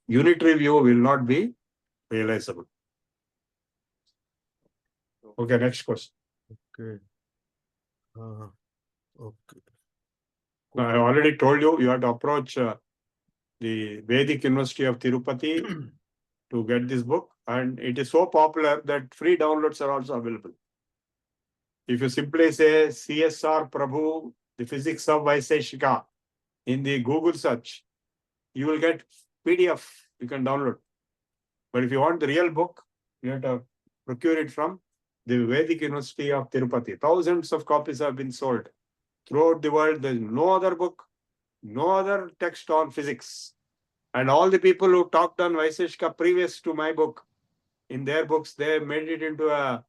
unitary view will not be realizable. Okay, next question. Okay. Okay. I already told you, you have to approach the Vedic University of Tirupati to get this book, and it is so popular that free downloads are also available. If you simply say CSR Prabhu, the physics of Vaisheshika in the Google search, you will get PDF you can download. But if you want the real book, you have to procure it from the Vedic University of Tirupati. Thousands of copies have been sold throughout the world. There is no other book, no other text on physics. And all the people who talked on Vaisheshika previous to my book, in their books, they made it into a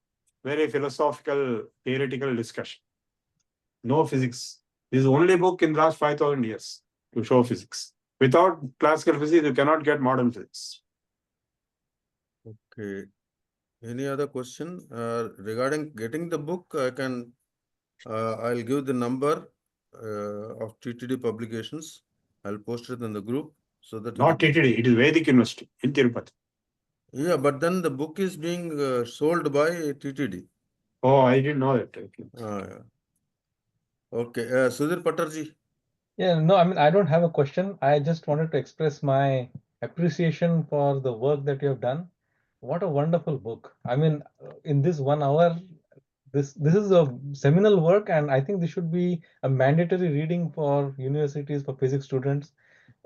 very philosophical, theoretical discussion. No physics. This is the only book in the last 5,000 years to show physics. Without classical physics, you cannot get modern physics. Okay. Any other question regarding getting the book? I'll give the number of TTD publications. I'll post it in the group so that Not TTD, it is Vedic University in Tirupati. Yeah, but then the book is being sold by TTD. Oh, I didn't know that. Okay. Yeah. Okay, Sudhir Patarji. Yeah, no, I mean, I don't have a question. I just wanted to express my appreciation for the work that you have done. What a wonderful book. I mean, in this 1 hour, this is a seminal work, and I think this should be a mandatory reading for universities, for physics students.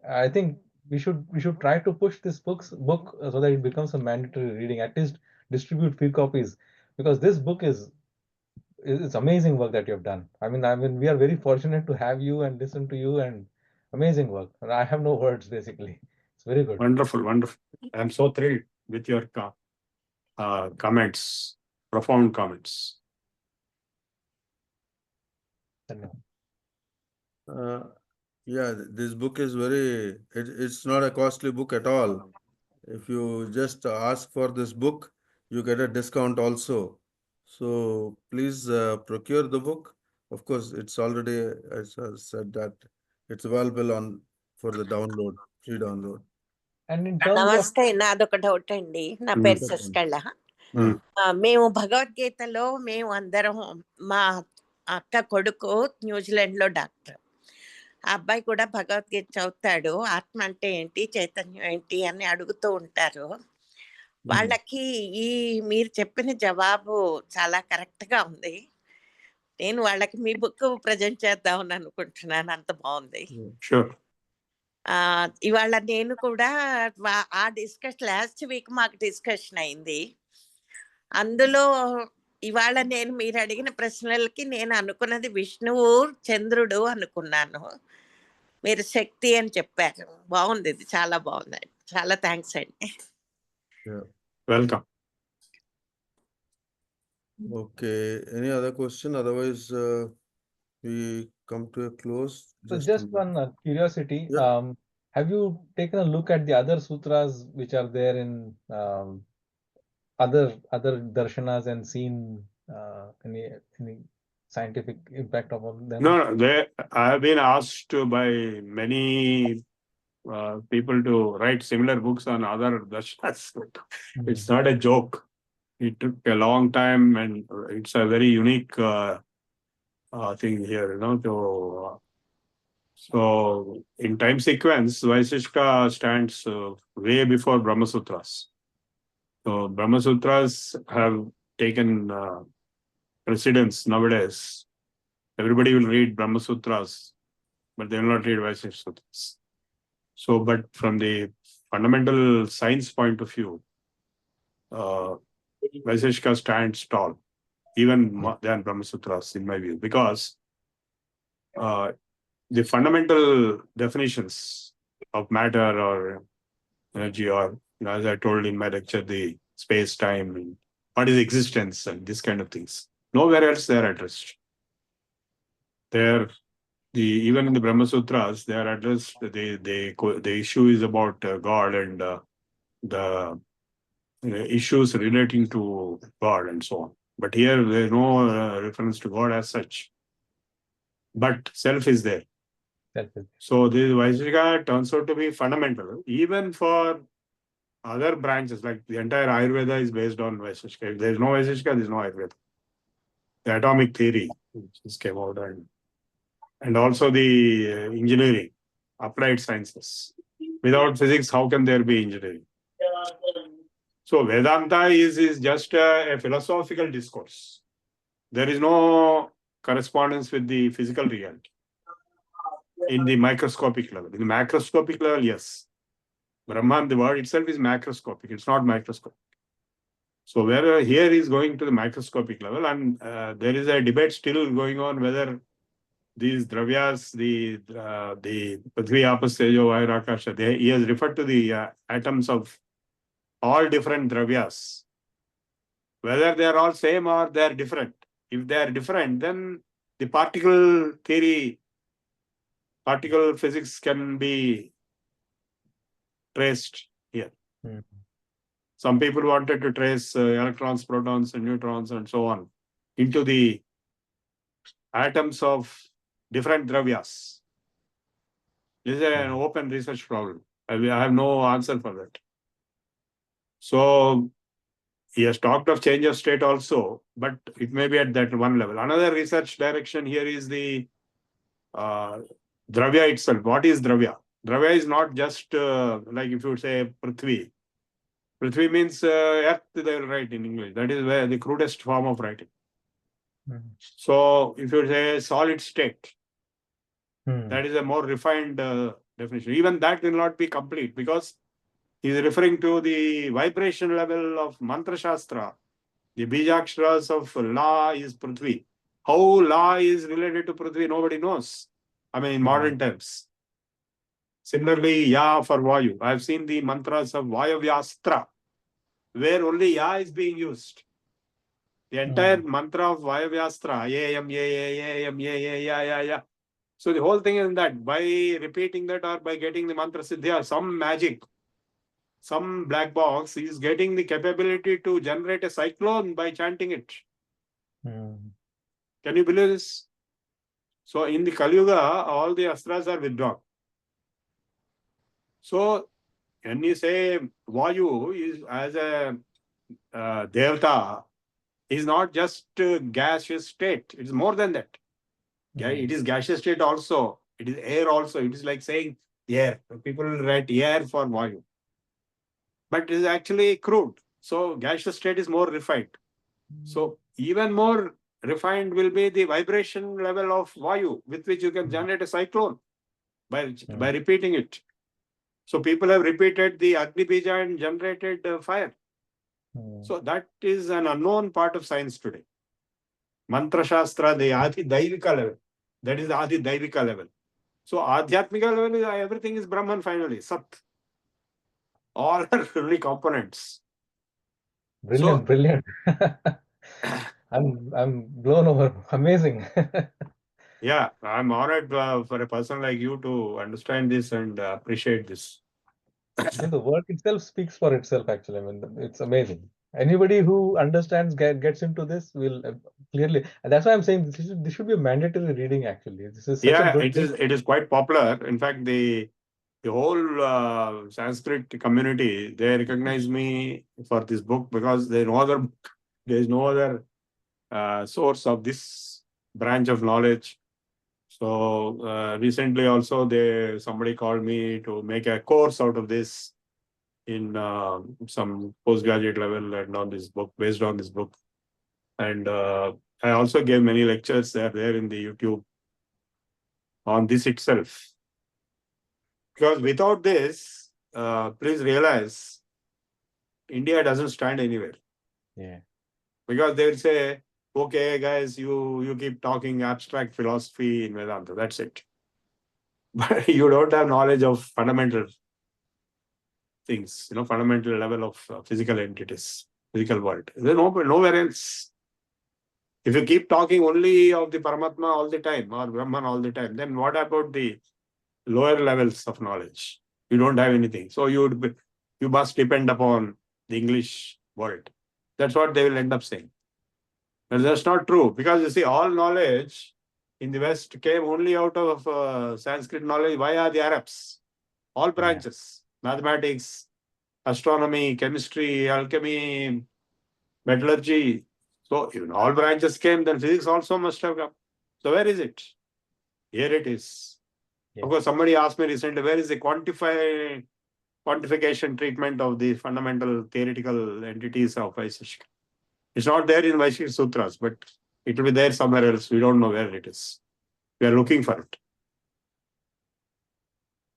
I think we should try to push this book so that it becomes a mandatory reading. At least distribute few copies, because this book is it's amazing work that you have done. I mean, we are very fortunate to have you and listen to you, and amazing work. And I have no words basically. It's very good. Wonderful, wonderful. I am so thrilled with your comments, profound comments. Yeah, this book is it's not a costly book at all. If you just ask for this book, you get a discount also. So please procure the book. Of course, it's already, as I said, that it's available for the download, free download. And in terms నమస్తే, నాదొక doubt అండి. నా పేరు శశికళ. మేము భగవద్గీతలో మేము అందరం, మా అక్క కొడుకు న్యూజిలాండ్ లో డాక్టర్, ఆ అబ్బాయి కూడా భగవద్గీత చదువుతాడు. ఆత్మ అంటే ఏంటి, చైతన్యం ఏంటి అని అడుగుతూ ఉంటారు. వాళ్ళకి ఈ మీరు చెప్పిన జవాబు చాలా కరెక్ట్ గా ఉంది. నేను వాళ్ళకి మీ బుక్ ప్రజెంట్ చేద్దామని అనుకుంటున్నాను. అంత బాగుంది. ఇవాళ నేను కూడా ఆ లాస్ట్ వీక్ మాకు డిస్కషన్ అయింది. అందులో ఇవాళ మీరు అడిగిన ప్రశ్నలకి నేను అనుకున్నది విష్ణువు చంద్రుడు అనుకున్నాను. మీరు శక్తి అని చెప్పారు. బాగుంది, ఇది చాలా బాగుంది. చాలా థ్యాంక్స్ అండి. Welcome. Okay, any other question? Otherwise, we come to a close. So just one curiosity. Yeah. Have you taken a look at the other sutras which are there in other darshanas and seen any scientific impact of them? No, I have been asked by many people to write similar books on other Darshanas. It's not a joke. It took a long time, and it's a very unique thing here, so in time sequence, Vaisishka stands way before Brahma Sutras. So Brahma Sutras have taken precedence nowadays. Everybody will read Brahma Sutras, but they will not read Vaisishka Sutras. So, but from the fundamental science point of view, Vaisishka stands tall, even more than Brahma Sutras, in my view, because the fundamental definitions of matter or energy, or as I told in my lecture, the space, time, and what is existence, and this kind of things. Nowhere else they are addressed. Even in the Brahma Sutras, they are addressed. The issue is about God and the issues relating to God and so on. But here there is no reference to God as such. But self is there. So this Vaiseshika turns out to be fundamental, even for other branches, like the entire Ayurveda is based on Vaiseshika. If there is no Vaiseshika, there is no Ayurveda. The atomic theory which just came out, and also the engineering, applied sciences. Without physics, how can there be engineering? So Vedanta is just a philosophical discourse. There is no correspondence with the physical reality in the microscopic level. In the macroscopic level, yes. Brahman, the word itself is macroscopic. It's not microscopic. So where here is going to the microscopic level, and there is a debate still going on whether these dravyas, the Prithvi, Apas, Tejo, Vayu, Akasha, he has referred to the atoms of all different dravyas, whether they are all same or they are different. If they are different, then the particle theory, particle physics can be traced here. Some people wanted to trace electrons, protons, and neutrons, and so on into the atoms of different dravyas. This is an open research problem. I have no answer for that. So he has talked of change of state also, but it may be at that one level. Another research direction here is the dravya itself. What is dravya? Dravya is not just like if you would say Prithvi. Prithvi means earth, they will write in English. That is where the crudest form of writing. So if you say solid state, that is a more refined definition. Even that will not be complete because he is referring to the vibration level of mantra shastra. The bijaksharas of La is Prithvi. How La is related to Prithvi, nobody knows. I mean, in modern terms. Similarly, Ya for Vayu. I have seen the mantras of Vayavyastra, where only Ya is being used. The entire mantra of Vayavyastra, Yam, Yam, Ya. So the whole thing is that by repeating that or by getting the mantra siddhya, some magic, some black box is getting the capability to generate a cyclone by chanting it. Can you believe this? So in the Kali Yuga, all the astras are withdrawn. So when you say Vayu is as a Devata, is not just gaseous state. It is more than that. It is gaseous state also. It is air also. It is like saying air. People write air for Vayu. But it is actually crude. So gaseous state is more refined. So even more refined will be the vibration level of Vayu with which you can generate a cyclone by repeating it. So people have repeated the Agni Bija and generated fire. So that is an unknown part of science today. Mantra Shastra, the Adi Daivika level. That is the Adi Daivika level. So Adhyatmika level, everything is Brahman finally, Sat. All are only components. Brilliant. I'm blown over. Amazing. Yeah, I'm honored for a person like you to understand this and appreciate this. The work itself speaks for itself, actually. I mean, it's amazing. Anybody who understands, gets into this will clearly. And that's why I'm saying this should be a mandatory reading. Actually, this is such a Yeah, good it is. book. It is quite popular. In fact, the whole Sanskrit community, they recognize me for this book because there is no other source of this branch of knowledge. So recently also somebody called me to make a course out of this in some postgraduate level and on this book, based on this book. And I also gave many lectures. They are there in the YouTube on this itself. Because without this, please realize, India doesn't stand anywhere. Yeah. Because they will say, okay, guys, you keep talking abstract philosophy in Vedanta. That's it. But you don't have knowledge of fundamental things, fundamental level of physical entities, physical world. There's nowhere else. If you keep talking only of the Paramatma all the time or Brahman all the time, then what about the lower levels of knowledge? You don't have anything. So you must depend upon the English world. That's what they will end up saying. But that's not true, because you see, all knowledge in the West came only out of Sanskrit knowledge via the Arabs. All branches, mathematics, astronomy, chemistry, alchemy, metallurgy. So if all branches came, then physics also must have come. So where is it? Here it is. Yeah. Of course, somebody asked me recently, where is the quantification treatment of the fundamental theoretical entities of Vaisheshika? It's not there in Vaisheshika Sutras, but it will be there somewhere else. We don't know where it is. We are looking for it.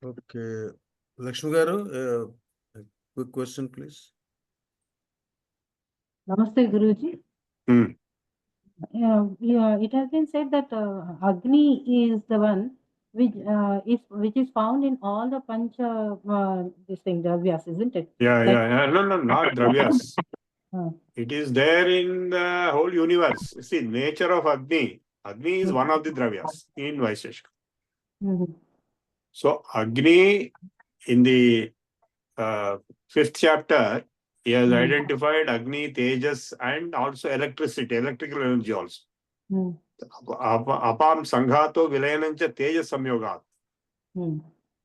Okay. Lakshmi Garu, a quick question, please. Namaste, Guruji. Hmm. It has been said that Agni is the one which is found in all the pancha dravyas, isn't it? Yeah. No, not dravyas. Uh, It is there in the whole universe. See, nature of Agni. Agni is one of the dravyas in Vaisheshika. mhm. So Agni, in the 5th chapter, he has identified Agni, Tejas, and also electricity, electrical energy also. Apam Sanghato Vilayanancha Tejas Samyogat.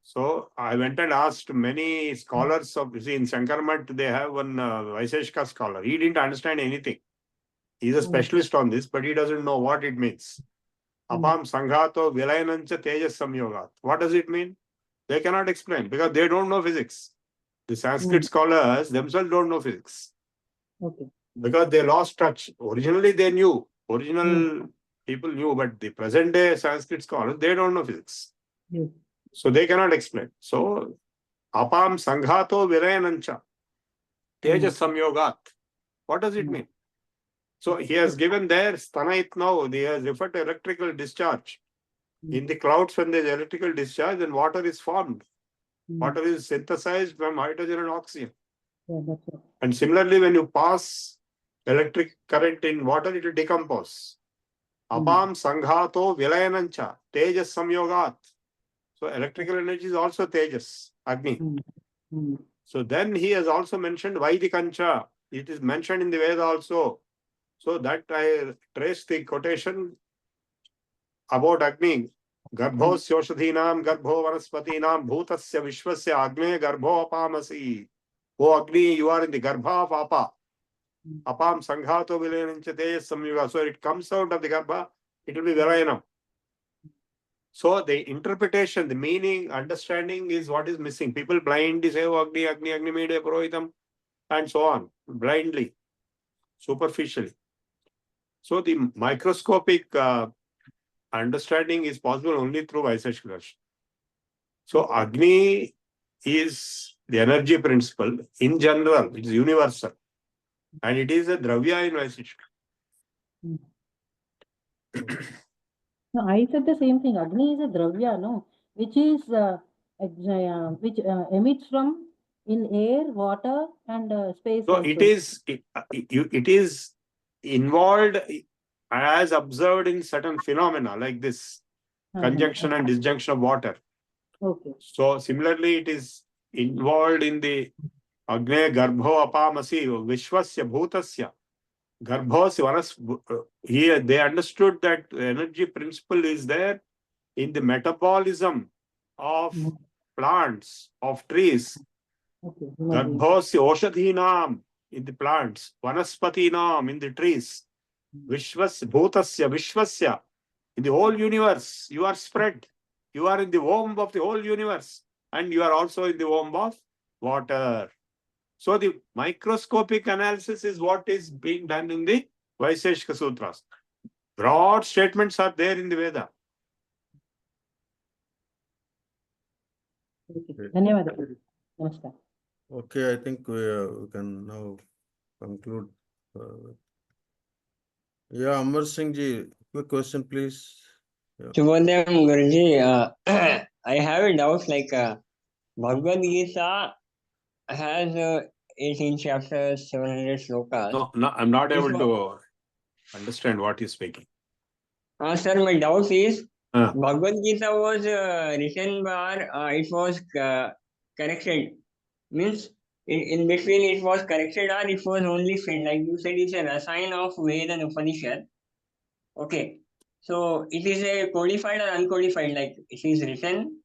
So I went and asked many scholars of, in Shankarmat, they have one Vaisheshika scholar. He didn't understand anything. He's a specialist on this, but he doesn't know what it means. Apam Sanghato Vilayanancha Tejas Samyogat. What does it mean? They cannot explain because they don't know physics. The Sanskrit scholars themselves don't know physics. Okay. Because they lost touch. Originally they knew. Original people knew, but the present day Sanskrit scholars, they don't know physics. Yes. So they cannot explain. So, Apam Sanghato Vilayanancha Tejas Samyogat. What does it mean? So he has given there Stanait now. He has referred to electrical discharge. In the clouds, when there is electrical discharge, then water is formed. Water is synthesized from hydrogen and oxygen. Yeah, that's right. And similarly, when you pass electric current in water, it will decompose. Apam Sanghato Vilayanancha Tejas Samyogat. So electrical energy is also Tejas, Agni. So then he has also mentioned Vaidikancha. It is mentioned in the Veda also. So that I traced the quotation about Agni. Garbho Syoshadhinam Garbho Vanaspatinam Bhutasya Vishwasya Agne Garbho Apamasi. Oh Agni, you are in the Garbha of Apa. Apam Sanghato Vilayanancha Tejas Samyoga. So it comes out of the Garbha, it will be Vilayanam. So the interpretation, the meaning, understanding is what is missing. People blindly say, oh, Agni, Agni, Agni made a Purohitam, and so on, blindly, superficially. So the microscopic understanding is possible only through Vaisheshika Darshan. So Agni is the energy principle in general, it is universal. And it is a dravya in Vaisheshika. No, I said the same thing. Agni is a dravya, no, which emits from in air, water, and space. So also. it is involved as observed in certain phenomena like this conjunction and disjunction of water. Okay. So similarly, it is involved in the Agne Garbho Apamasi Vishwasya Bhutasya. Here they understood that energy principle is there in the metabolism of plants, of trees. Okay. Garbhosya oshadhinam in the plants, vanaspatinam in the trees, vishvasya bhutasya vishvasya in the whole universe. You are spread. You are in the womb of the whole universe, and you are also in the womb of water. So the microscopic analysis is what is being done in the Vaiseshika Sutras. Broad statements are there in the Veda. ಧನ್ಯವಾದ. ನಮಸ್ಕಾರ. Okay, I think we can now conclude. Yeah, Amar Singh ji, quick question, please. Yeah. Shubhodayam Guruji, I have a doubt like Bhagavad Gita has 18 chapters, 700 slokas. No, I'm not This able to understand what he's speaking. Sir, my doubt is Uh. Bhagavad Gita was written by, it was corrected. Means in between it was corrected or it was only filled. Like you said, it's a rasayan of Veda and Upanishad. Okay. So it is a codified or uncodified, like it is written.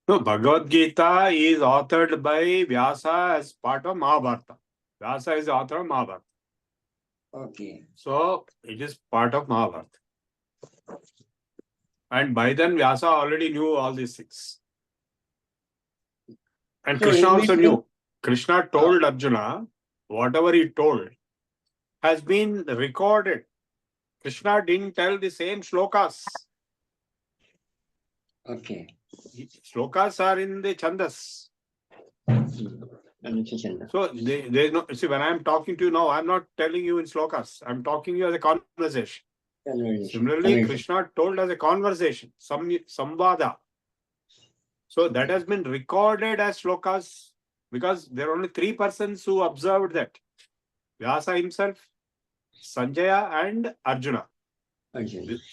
No, Bhagavad Gita is authored by Vyasa as part of Mahabharata. Vyasa is the author of Mahabharata. Okay. So it is part of Mahabharata. And by then Vyasa already knew all these things. And So Krishna in also between- knew. Krishna told Arjuna, whatever he told has been recorded. Krishna didn't tell the same shlokas. Okay. Shlokas are in the Chandas. So there's no, see, when I'm talking to you now, I'm not telling you in shlokas. I'm talking to you as a conversation. Similarly, Krishna told as a conversation, samvada. So that has been recorded as shlokas because there are only 3 persons who observed that. Vyasa himself, Sanjaya and Arjuna.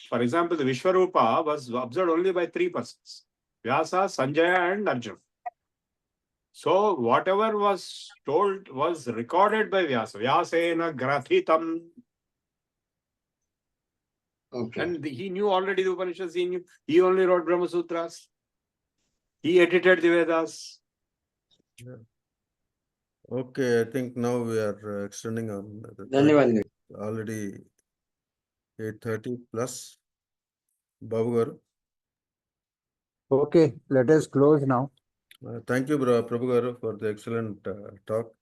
For example, the Vishwarupa was observed only by 3 persons. Vyasa, Sanjaya and Arjuna. So whatever was told was recorded by Vyasa. Vyasena grathitam. Okay. And he knew already the Upanishads. He only wrote Brahma Sutras. He edited the Vedas. Yeah. Okay, I think now we are extending on the Dhanyavad. already 8:30 plus. Babu Garu. Okay, let us close now. Thank you, Prabhu Garu, for the excellent talk.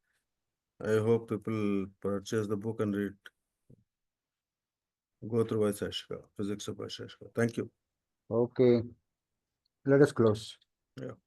I hope people purchase the book and read. Go through Vaiseshika, Physics of Vaiseshika. Thank you. Okay, let us close. Yeah.